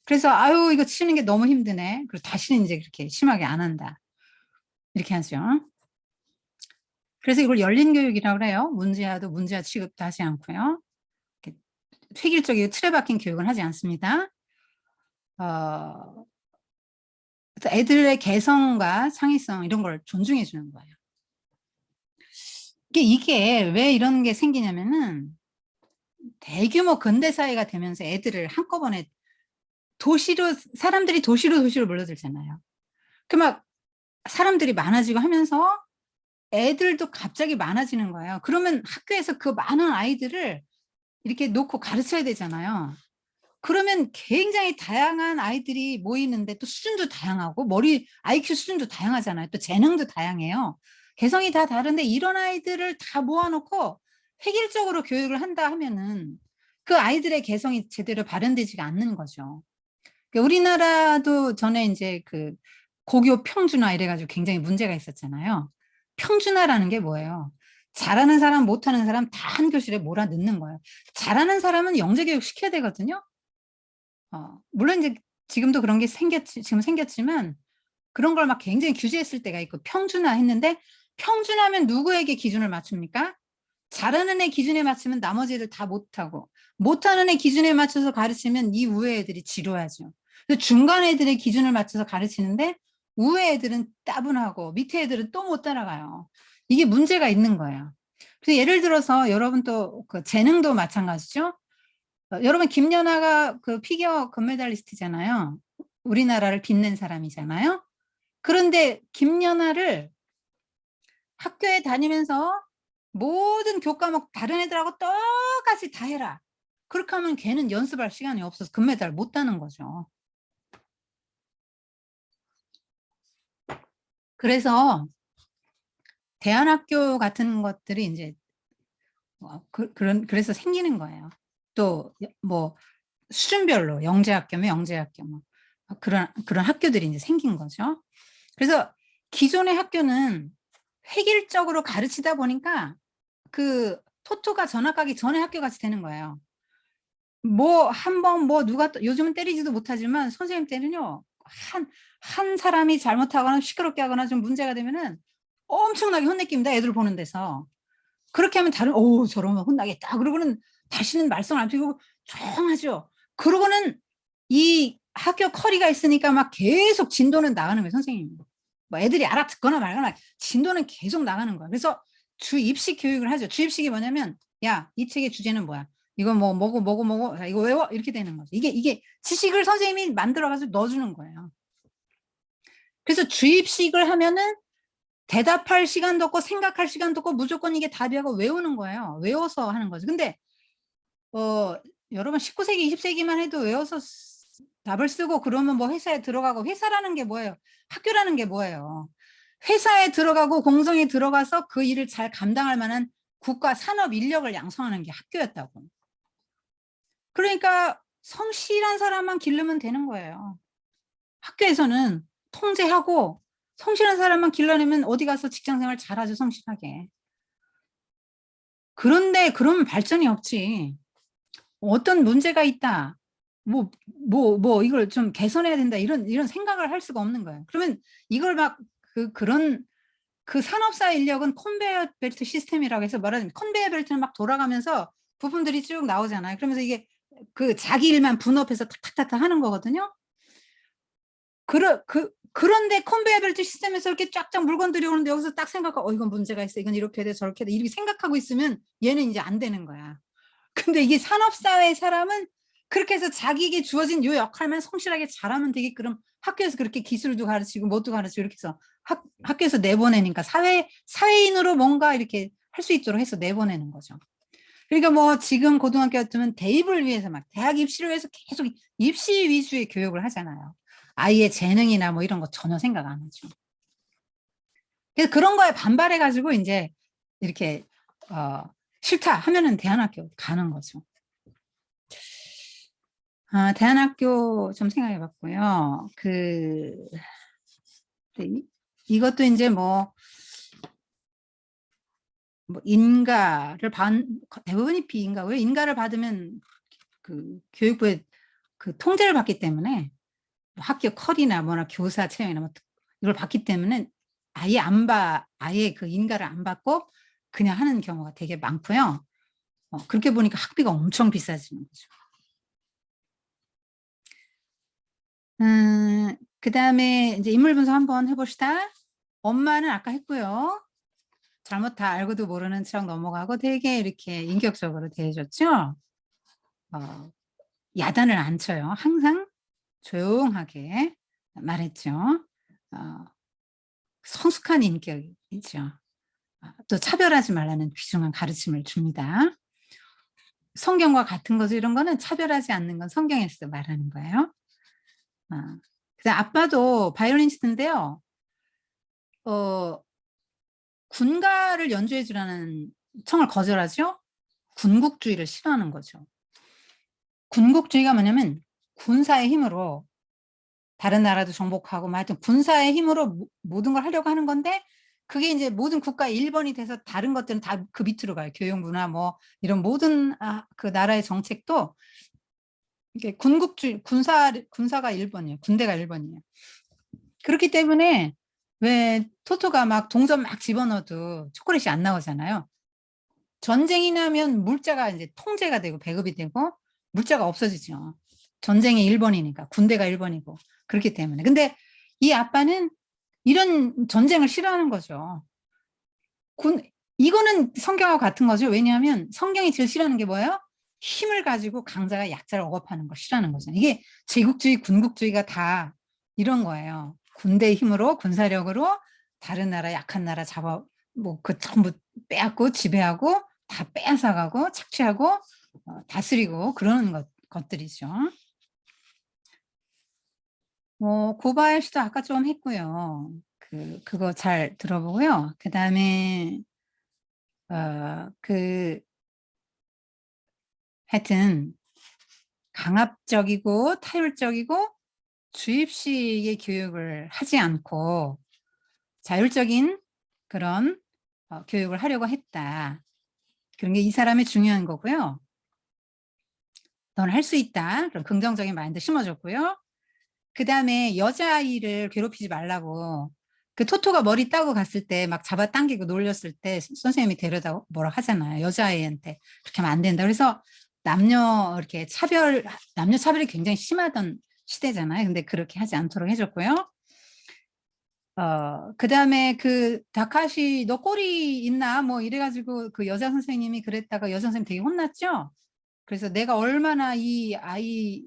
그래서 아유 이거 치우는 게 너무 힘드네. 그리고 다시는 이제 그렇게 심하게 안 한다. 이렇게 하죠. 그래서 이걸 열린 교육이라고 그래요. 문제아도 문제아 취급도 하지 않고요. 획일적이고 틀에 박힌 교육은 하지 않습니다. 그래서 애들의 개성과 창의성 이런 걸 존중해 주는 거예요. 이게 왜 이런 게 생기냐면은 대규모 근대사회가 되면서 애들을 한꺼번에 사람들이 도시로 몰려들잖아요. 그 막 사람들이 많아지고 하면서 애들도 갑자기 많아지는 거예요. 그러면 학교에서 그 많은 아이들을 이렇게 놓고 가르쳐야 되잖아요. 그러면 굉장히 다양한 아이들이 모이는데 또 수준도 다양하고 IQ 수준도 다양하잖아요. 또 재능도 다양해요. 개성이 다 다른데 이런 아이들을 다 모아놓고 획일적으로 교육을 한다 하면은 그 아이들의 개성이 제대로 발현되지가 않는 거죠. 우리나라도 전에 이제 그 고교 평준화 이래가지고 굉장히 문제가 있었잖아요. 평준화라는 게 뭐예요? 잘하는 사람, 못하는 사람 다 한 교실에 몰아넣는 거예요. 잘하는 사람은 영재교육 시켜야 되거든요. 물론 이제 지금도 그런 게 지금 생겼지만 그런 걸 막 굉장히 규제했을 때가 있고 평준화 했는데 평준화면 누구에게 기준을 맞춥니까? 잘하는 애 기준에 맞추면 나머지 애들 다 못하고 못하는 애 기준에 맞춰서 가르치면 이 우회 애들이 지루하죠. 중간 애들의 기준을 맞춰서 가르치는데 우회 애들은 따분하고 밑에 애들은 또 못 따라가요. 이게 문제가 있는 거예요. 그래서 예를 들어서 여러분 또 그 재능도 마찬가지죠. 여러분 김연아가 그 피겨 금메달리스트잖아요. 우리나라를 빛낸 사람이잖아요. 그런데 김연아를 학교에 다니면서 모든 교과목 다른 애들하고 똑같이 다 해라. 그렇게 하면 걔는 연습할 시간이 없어서 금메달 못 따는 거죠. 그래서 대안학교 같은 것들이 이제 그래서 생기는 거예요. 또 뭐 수준별로 영재학교면 영재학교 그런 학교들이 이제 생긴 거죠. 그래서 기존의 학교는 획일적으로 가르치다 보니까 그 토토가 전학 가기 전에 학교 같이 되는 거예요. 한번 누가 요즘은 때리지도 못하지만 선생님 때는요 한 사람이 잘못하거나 시끄럽게 하거나 좀 문제가 되면은 엄청나게 혼내깁니다. 애들 보는 데서. 그렇게 하면 저러면 혼나겠다. 그러고는 다시는 말썽 안 피우고 조용하죠. 그러고는 이 학교 커리가 있으니까 막 계속 진도는 나가는 거예요, 선생님. 뭐 애들이 알아듣거나 말거나 진도는 계속 나가는 거야. 그래서 주 입식 교육을 하죠. 주 입식이 뭐냐면, 야, 이 책의 주제는 뭐야? 이거 뭐고, 자, 이거 외워? 이렇게 되는 거죠. 이게 지식을 선생님이 만들어가지고 넣어주는 거예요. 그래서 주 입식을 하면은 대답할 시간도 없고 생각할 시간도 없고 무조건 이게 답이하고 외우는 거예요. 외워서 하는 거죠. 근데 여러분 19세기, 20세기만 해도 외워서 답을 쓰고 그러면 뭐 회사에 들어가고, 회사라는 게 뭐예요? 학교라는 게 뭐예요? 회사에 들어가고 공정에 들어가서 그 일을 잘 감당할 만한 국가 산업 인력을 양성하는 게 학교였다고. 그러니까 성실한 사람만 기르면 되는 거예요. 학교에서는 통제하고 성실한 사람만 길러내면 어디 가서 직장생활 잘하죠, 성실하게. 그런데 그러면 발전이 없지. 어떤 문제가 있다. 이걸 좀 개선해야 된다. 이런 생각을 할 수가 없는 거예요. 그러면 이걸 막 그 산업사 인력은 컨베이어 벨트 시스템이라고 해서 말하자면 컨베이어 벨트는 막 돌아가면서 부품들이 쭉 나오잖아요. 그러면서 이게 그 자기 일만 분업해서 탁탁탁 하는 거거든요. 그런데 컨베이어 벨트 시스템에서 이렇게 쫙쫙 물건들이 오는데 여기서 딱 생각하고 이건 문제가 있어. 이건 이렇게 돼 저렇게 돼. 이렇게 생각하고 있으면 얘는 이제 안 되는 거야. 근데 이게 산업사회 사람은 그렇게 해서 자기에게 주어진 요 역할만 성실하게 잘하면 되게끔 학교에서 그렇게 기술도 가르치고 뭣도 가르치고 이렇게 해서 학교에서 내보내니까 사회인으로 뭔가 이렇게 할 수 있도록 해서 내보내는 거죠. 그러니까 뭐 지금 고등학교 같으면 대입을 위해서 막 대학 입시를 위해서 계속 입시 위주의 교육을 하잖아요. 아이의 재능이나 뭐 이런 거 전혀 생각 안 하죠. 그래서 그런 거에 반발해가지고 이제 이렇게 싫다 하면은 대안학교 가는 거죠. 대안학교 좀 생각해 봤고요. 이것도 이제 뭐 인가를 대부분이 비인가고요. 인가를 받으면 그 교육부의 그 통제를 받기 때문에 학교 컬이나 뭐나 교사 채용이나 뭐 이걸 받기 때문에 아예 그 인가를 안 받고 그냥 하는 경우가 되게 많고요. 그렇게 보니까 학비가 엄청 비싸지는 거죠. 그 다음에 이제 인물 분석 한번 해봅시다. 엄마는 아까 했고요. 잘못 다 알고도 모르는 척 넘어가고 되게 이렇게 인격적으로 대해줬죠. 야단을 안 쳐요. 항상 조용하게 말했죠. 성숙한 인격이죠. 또 차별하지 말라는 귀중한 가르침을 줍니다. 성경과 같은 거죠. 이런 거는 차별하지 않는 건 성경에서 말하는 거예요. 그다음 아빠도 바이올리니스트인데요. 군가를 연주해 주라는 청을 거절하죠. 군국주의를 싫어하는 거죠. 군국주의가 뭐냐면 군사의 힘으로 다른 나라도 정복하고 하여튼 군사의 힘으로 모든 걸 하려고 하는 건데 그게 이제 모든 국가의 1번이 돼서 다른 것들은 다 그 밑으로 가요. 교육문화 뭐 이런 모든 그 나라의 정책도 이게 군국주의 군사가 1번이에요. 군대가 1번이에요. 그렇기 때문에 왜 토토가 막 동전 막 집어넣어도 초콜릿이 안 나오잖아요. 전쟁이 나면 물자가 이제 통제가 되고 배급이 되고 물자가 없어지죠. 전쟁이 1번이니까 군대가 1번이고 그렇기 때문에. 근데 이 아빠는 이런 전쟁을 싫어하는 거죠. 이거는 성경하고 같은 거죠. 왜냐하면 성경이 제일 싫어하는 게 뭐예요? 힘을 가지고 강자가 약자를 억압하는 걸 싫어하는 거죠. 이게 제국주의, 군국주의가 다 이런 거예요. 군대의 힘으로, 군사력으로 다른 나라, 약한 나라 그 전부 빼앗고 지배하고 다 빼앗아가고 착취하고 다스리고 그러는 것들이죠. 고바야시도 아까 좀 했고요. 그거 잘 들어보고요. 그 다음에 하여튼 강압적이고 타율적이고 주입식의 교육을 하지 않고 자율적인 그런 교육을 하려고 했다. 그런 게 이 사람이 중요한 거고요. 너는 할 수 있다. 그런 긍정적인 마인드 심어줬고요. 그 다음에 여자아이를 괴롭히지 말라고 그 토토가 머리 따고 갔을 때 막 잡아당기고 놀렸을 때 선생님이 데려다 뭐라 하잖아요. 여자아이한테 그렇게 하면 안 된다. 그래서 남녀 차별이 굉장히 심하던 시대잖아요. 근데 그렇게 하지 않도록 해줬고요. 그다음에 그 다카시 너 꼬리 있나 뭐 이래가지고 그 여자 선생님이 그랬다가 여자 선생님 되게 혼났죠. 그래서 내가 얼마나 이 아이에게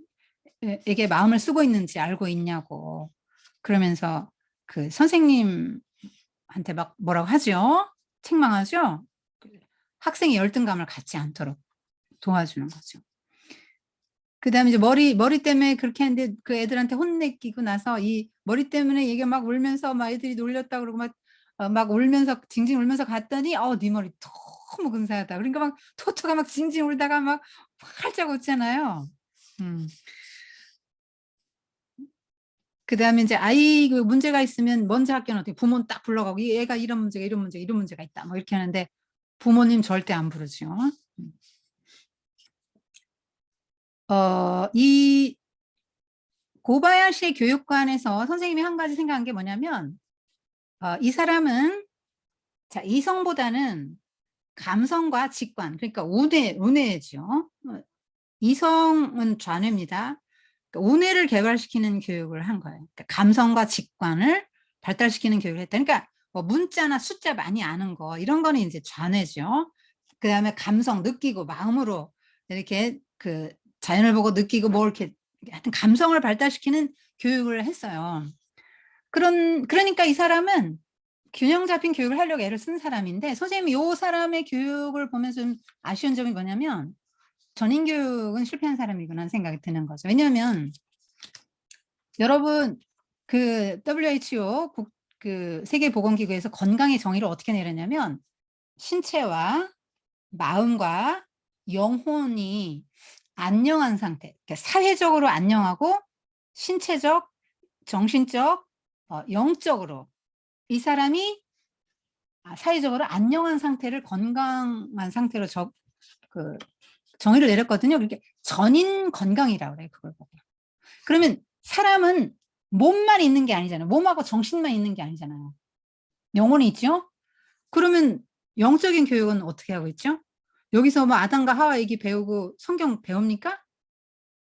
마음을 쓰고 있는지 알고 있냐고 그러면서 그 선생님한테 막 뭐라고 하죠. 책망하죠. 학생의 열등감을 갖지 않도록 도와주는 거죠. 그다음에 이제 머리 때문에 그렇게 하는데 그 애들한테 혼내키고 나서 이 머리 때문에 얘가 막 울면서 막 애들이 놀렸다 그러고 막 울면서 징징 울면서 갔더니 네 머리 너무 근사하다. 그러니까 막 토토가 막 징징 울다가 막 활짝 웃잖아요. 그다음에 이제 아이 그 문제가 있으면 먼저 학교는 어떻게 부모는 딱 불러가고 얘가 이런 문제가 있다. 뭐 이렇게 하는데 부모님 절대 안 부르죠. 이 고바야시 교육관에서 선생님이 한 가지 생각한 게 뭐냐면 이 사람은 자 이성보다는 감성과 직관 그러니까 우뇌죠. 이성은 좌뇌입니다. 그러니까 우뇌를 개발시키는 교육을 한 거예요. 그러니까 감성과 직관을 발달시키는 교육을 했다. 그러니까 뭐 문자나 숫자 많이 아는 거 이런 거는 이제 좌뇌죠. 그다음에 감성 느끼고 마음으로 이렇게 그 자연을 보고 느끼고 뭐 이렇게 하여튼 감성을 발달시키는 교육을 했어요. 그러니까 이 사람은 균형 잡힌 교육을 하려고 애를 쓴 사람인데 선생님이 이 사람의 교육을 보면서 좀 아쉬운 점이 뭐냐면 전인 교육은 실패한 사람이구나 생각이 드는 거죠. 왜냐하면 여러분 그 WHO 그 세계보건기구에서 건강의 정의를 어떻게 내렸냐면 신체와 마음과 영혼이 안녕한 상태, 그러니까 사회적으로 안녕하고 신체적, 정신적, 영적으로 이 사람이 사회적으로 안녕한 상태를 건강한 상태로 정의를 내렸거든요. 그렇게 전인 건강이라고 그래요. 그걸 보고. 그러면 사람은 몸만 있는 게 아니잖아요. 몸하고 정신만 있는 게 아니잖아요. 영혼이 있죠? 그러면 영적인 교육은 어떻게 하고 있죠? 여기서 뭐 아담과 하와 얘기 배우고 성경 배웁니까?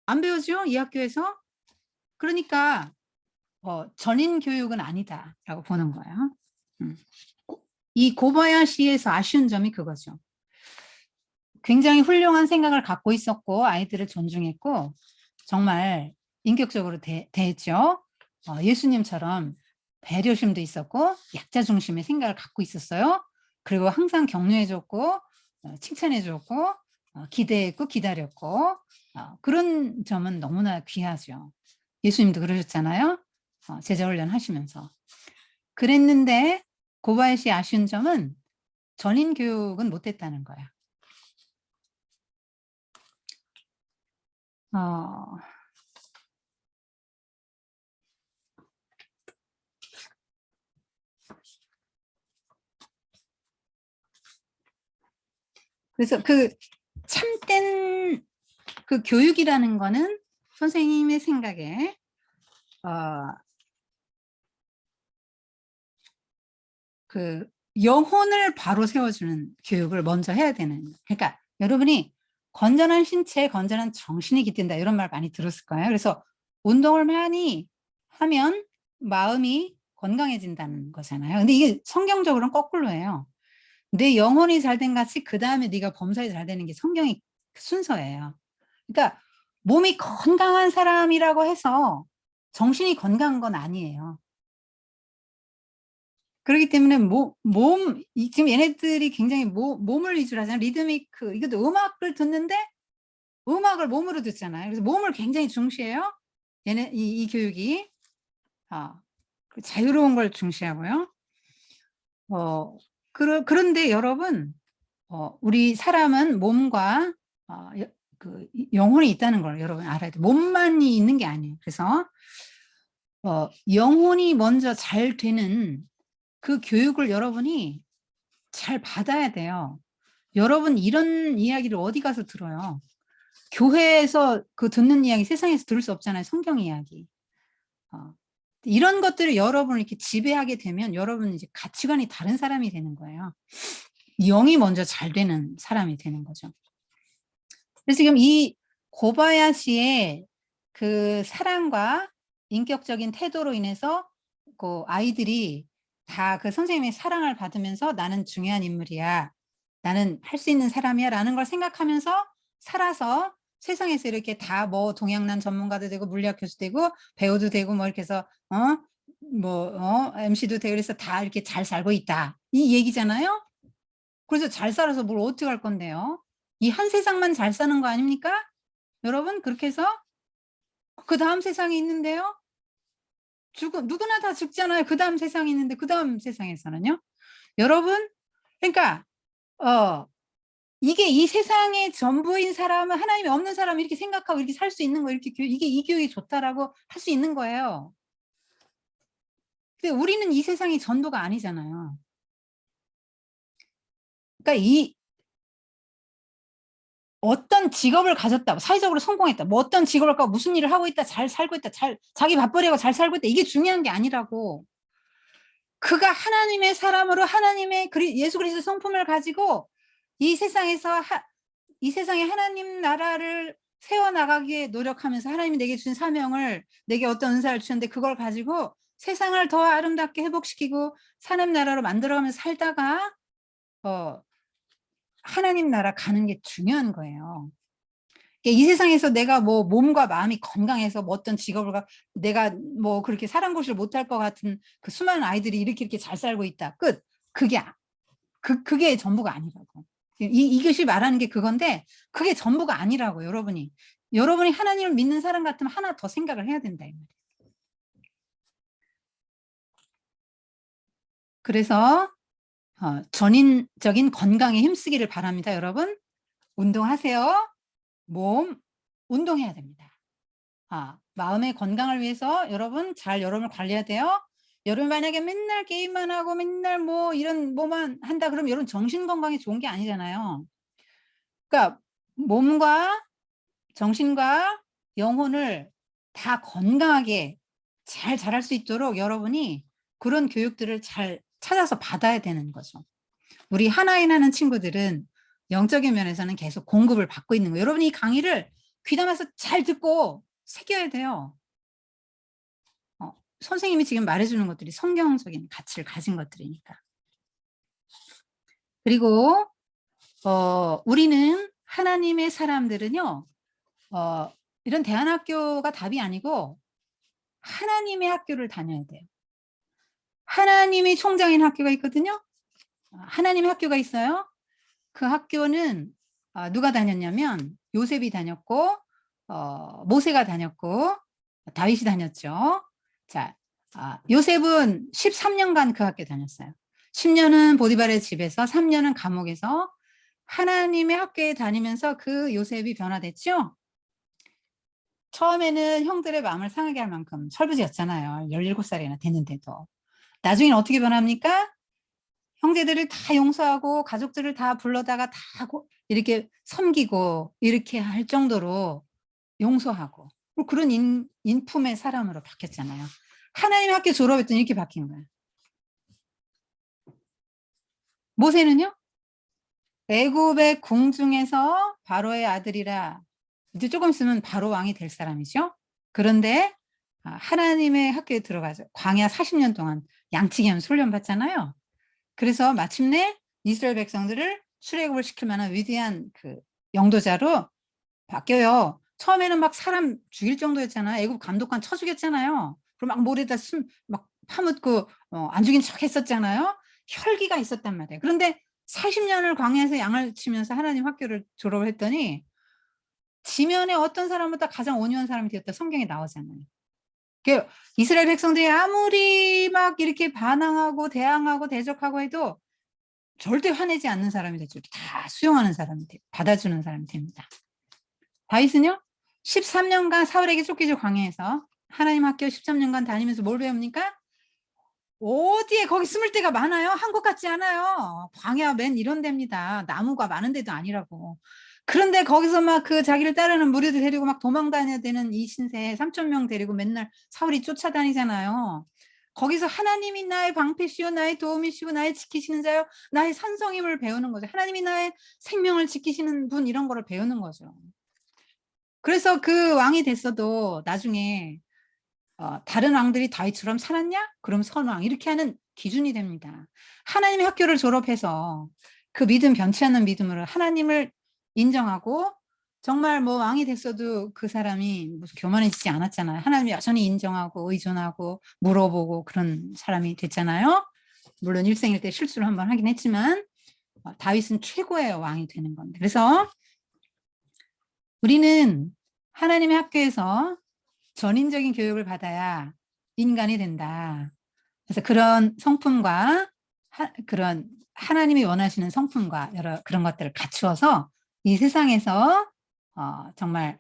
안 배우죠? 이 학교에서? 그러니까 전인 교육은 아니다라고 보는 거예요. 이 고바야시에서 아쉬운 점이 그거죠. 굉장히 훌륭한 생각을 갖고 있었고 아이들을 존중했고 정말 인격적으로 대했죠. 예수님처럼 배려심도 있었고 약자 중심의 생각을 갖고 있었어요. 그리고 항상 격려해줬고 칭찬해줬고 기대했고 기다렸고 그런 점은 너무나 귀하죠. 예수님도 그러셨잖아요. 제자훈련 하시면서. 그랬는데 고바야시 아쉬운 점은 전인 교육은 못했다는 거야. 그래서 그 참된 그 교육이라는 거는 선생님의 생각에 그 영혼을 바로 세워주는 교육을 먼저 해야 되는 거예요. 그러니까 여러분이 건전한 신체에 건전한 정신이 깃든다 이런 말 많이 들었을 거예요. 그래서 운동을 많이 하면 마음이 건강해진다는 거잖아요. 근데 이게 성경적으로는 거꾸로예요. 내 영혼이 잘된 같이 그 다음에 네가 범사에 잘 되는 게 성경의 순서예요. 그러니까 몸이 건강한 사람이라고 해서 정신이 건강한 건 아니에요. 그렇기 때문에 지금 얘네들이 굉장히 몸을 위주로 하잖아요. 리드미크, 이것도 음악을 듣는데 음악을 몸으로 듣잖아요. 그래서 몸을 굉장히 중시해요. 이 교육이. 자유로운 걸 중시하고요. 그런데 여러분, 우리 사람은 몸과 그 영혼이 있다는 걸 여러분 알아야 돼요. 몸만이 있는 게 아니에요. 그래서 영혼이 먼저 잘 되는 그 교육을 여러분이 잘 받아야 돼요. 여러분 이런 이야기를 어디 가서 들어요? 교회에서 그 듣는 이야기 세상에서 들을 수 없잖아요. 성경 이야기. 이런 것들을 여러분을 이렇게 지배하게 되면 여러분 이제 가치관이 다른 사람이 되는 거예요. 영이 먼저 잘 되는 사람이 되는 거죠. 그래서 지금 이 고바야시의 그 사랑과 인격적인 태도로 인해서 그 아이들이 다 그 선생님의 사랑을 받으면서 '나는 중요한 인물이야. 나는 할 수 있는 사람이야.'라는 걸 생각하면서 살아서 세상에서 이렇게 다 뭐 동양난 전문가도 되고 물리학 교수 되고 배우도 되고 뭐 이렇게 해서 MC도 되고 그래서 다 이렇게 잘 살고 있다. 이 얘기잖아요. 그래서 잘 살아서 뭘 어떻게 할 건데요? 이 한 세상만 잘 사는 거 아닙니까? 여러분 그렇게 해서 그다음 세상이 있는데요. 누구나 다 죽잖아요. 그다음 세상이 있는데 그다음 세상에서는요. 여러분 그러니까 이게 이 세상의 전부인 사람은 하나님이 없는 사람이 이렇게 생각하고 이렇게 살 수 있는 거 이렇게 이게 이 교육이 좋다라고 할 수 있는 거예요. 근데 우리는 이 세상이 전부가 아니잖아요. 그러니까 이 어떤 직업을 가졌다, 뭐 사회적으로 성공했다, 뭐 어떤 직업을 갖고 무슨 일을 하고 있다, 잘 살고 있다, 자기 밥벌이하고 잘 살고 있다, 이게 중요한 게 아니라고. 그가 하나님의 사람으로 하나님의 예수 그리스도 성품을 가지고 이 세상에서 이 세상에 하나님 나라를 세워나가기에 노력하면서 하나님이 내게 주신 사명을 내게 어떤 은사를 주셨는데 그걸 가지고 세상을 더 아름답게 회복시키고 하나님 나라로 만들어가면서 살다가 하나님 나라 가는 게 중요한 거예요. 이 세상에서 내가 뭐 몸과 마음이 건강해서 뭐 어떤 직업을 내가 뭐 그렇게 사랑고시를 못할 것 같은 그 수많은 아이들이 이렇게 잘 살고 있다. 끝. 그게 전부가 아니라고. 이것이 말하는 게 그건데 그게 전부가 아니라고 여러분이. 여러분이 하나님을 믿는 사람 같으면 하나 더 생각을 해야 된다. 이 말이에요. 그래서 전인적인 건강에 힘쓰기를 바랍니다. 여러분. 운동하세요. 몸 운동해야 됩니다. 마음의 건강을 위해서 여러분 잘 여러분을 관리해야 돼요. 여러분 만약에 맨날 게임만 하고 맨날 뭐 이런 뭐만 한다 그러면 여러분 정신 건강에 좋은 게 아니잖아요. 그러니까 몸과 정신과 영혼을 다 건강하게 잘 자랄 수 있도록 여러분이 그런 교육들을 잘 찾아서 받아야 되는 거죠. 우리 하나인 하는 친구들은 영적인 면에서는 계속 공급을 받고 있는 거예요. 여러분이 이 강의를 귀담아서 잘 듣고 새겨야 돼요. 선생님이 지금 말해주는 것들이 성경적인 가치를 가진 것들이니까. 그리고 우리는 하나님의 사람들은요. 이런 대안학교가 답이 아니고 하나님의 학교를 다녀야 돼요. 하나님이 총장인 학교가 있거든요. 하나님의 학교가 있어요. 그 학교는 누가 다녔냐면 요셉이 다녔고 모세가 다녔고 다윗이 다녔죠. 자, 요셉은 13년간 그 학교 다녔어요. 10년은 보디발의 집에서 3년은 감옥에서 하나님의 학교에 다니면서 그 요셉이 변화됐죠. 처음에는 형들의 마음을 상하게 할 만큼 철부지였잖아요. 17살이나 됐는데도. 나중에는 어떻게 변합니까? 형제들을 다 용서하고 가족들을 다 불러다가 다 이렇게 섬기고 이렇게 할 정도로 용서하고 그런 인품의 사람으로 바뀌었잖아요. 하나님의 학교 졸업했더니 이렇게 바뀐 거예요. 모세는요? 애굽의 궁중에서 바로의 아들이라 이제 조금 있으면 바로 왕이 될 사람이죠. 그런데 하나님의 학교에 들어가서 광야 40년 동안 양치기 하면서 훈련 받잖아요. 그래서 마침내 이스라엘 백성들을 출애굽을 시킬 만한 위대한 그 영도자로 바뀌어요. 처음에는 막 사람 죽일 정도였잖아요. 애굽 감독관 쳐 죽였잖아요. 그럼 막 모래다 막 파묻고 안 죽인 척 했었잖아요. 혈기가 있었단 말이에요. 그런데 40년을 광야에서 양을 치면서 하나님 학교를 졸업을 했더니 지면에 어떤 사람보다 가장 온유한 사람이 되었다 성경에 나오잖아요. 이스라엘 백성들이 아무리 막 이렇게 반항하고 대항하고 대적하고 해도 절대 화내지 않는 사람이 되죠. 다 수용하는 사람이 돼요. 받아주는 사람이 됩니다. 다윗은요? 13년간 사울에게 쫓기죠. 광야에서. 하나님 학교 13년간 다니면서 뭘 배웁니까? 어디에 거기 숨을 데가 많아요. 한국 같지 않아요. 광야 맨 이런 데입니다. 나무가 많은 데도 아니라고. 그런데 거기서 막 그 자기를 따르는 무리들 데리고 막 도망 다녀야 되는 이 신세 3,000명 데리고 맨날 사울이 쫓아다니잖아요. 거기서 하나님이 나의 방패시오 나의 도움이시오 나의 지키시는 자요 나의 산성임을 배우는 거죠. 하나님이 나의 생명을 지키시는 분 이런 거를 배우는 거죠. 그래서 그 왕이 됐어도 나중에 다른 왕들이 다윗처럼 살았냐? 그럼 선왕 이렇게 하는 기준이 됩니다. 하나님의 학교를 졸업해서 그 믿음 변치 않는 믿음으로 하나님을 인정하고 정말 뭐 왕이 됐어도 그 사람이 무슨 교만해지지 않았잖아요. 하나님 여전히 인정하고 의존하고 물어보고 그런 사람이 됐잖아요. 물론 일생일 때 실수를 한번 하긴 했지만 다윗은 최고의 왕이 되는 건데. 그래서 우리는 하나님의 학교에서 전인적인 교육을 받아야 인간이 된다. 그래서 그런 성품과 그런 하나님이 원하시는 성품과 여러 그런 것들을 갖추어서 이 세상에서 정말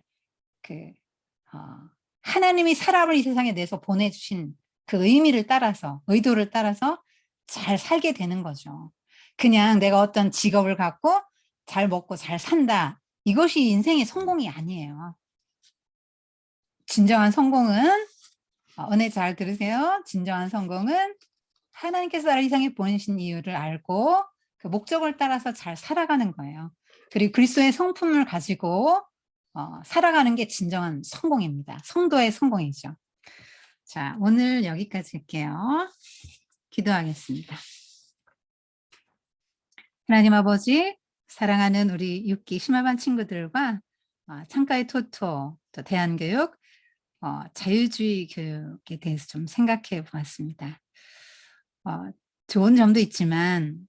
하나님이 사람을 이 세상에 내서 보내주신 그 의미를 따라서 의도를 따라서 잘 살게 되는 거죠. 그냥 내가 어떤 직업을 갖고 잘 먹고 잘 산다. 이것이 인생의 성공이 아니에요. 진정한 성공은 은혜 잘 들으세요. 진정한 성공은 하나님께서 나를 이 세상에 보내신 이유를 알고 그 목적을 따라서 잘 살아가는 거예요. 그리고 그리스도의 성품을 가지고 살아가는 게 진정한 성공입니다. 성도의 성공이죠. 자, 오늘 여기까지 할게요. 기도하겠습니다. 하나님 아버지, 사랑하는 우리 6기 심화반 친구들과 창가의 토토, 또 대한교육, 자유주의 교육에 대해서 좀 생각해 보았습니다. 좋은 점도 있지만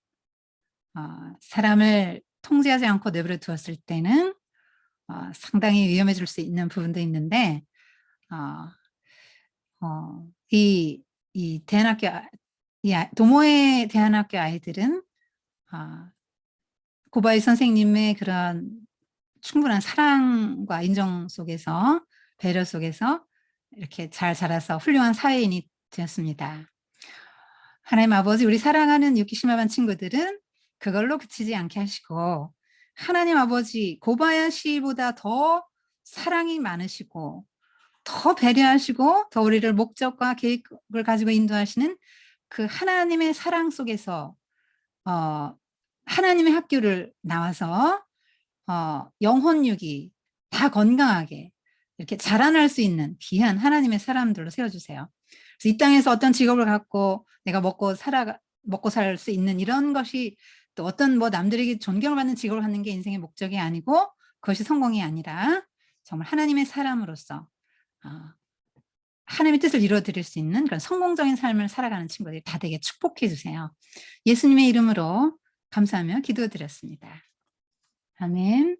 사람을 통제하지 않고 내버려 두었을 때는 상당히 위험해질 수 있는 부분도 있는데 이 대안학교 도모의 대안학교 아이들은 고바이 선생님의 그런 충분한 사랑과 인정 속에서 배려 속에서 이렇게 잘 자라서 훌륭한 사회인이 되었습니다. 하나님 아버지, 우리 사랑하는 유키시마반 친구들은 그걸로 그치지 않게 하시고 하나님 아버지 고바야시보다 더 사랑이 많으시고 더 배려하시고 더 우리를 목적과 계획을 가지고 인도하시는 그 하나님의 사랑 속에서 하나님의 학교를 나와서 영혼육이 다 건강하게 이렇게 자라날 수 있는 귀한 하나님의 사람들로 세워주세요. 그래서 이 땅에서 어떤 직업을 갖고 내가 먹고 살 수 있는 이런 것이 또 어떤 뭐 남들에게 존경을 받는 직업을 갖는 게 인생의 목적이 아니고 그것이 성공이 아니라 정말 하나님의 사람으로서 하나님의 뜻을 이루어드릴 수 있는 그런 성공적인 삶을 살아가는 친구들이 다 되게 축복해 주세요. 예수님의 이름으로 감사하며 기도드렸습니다. 아멘.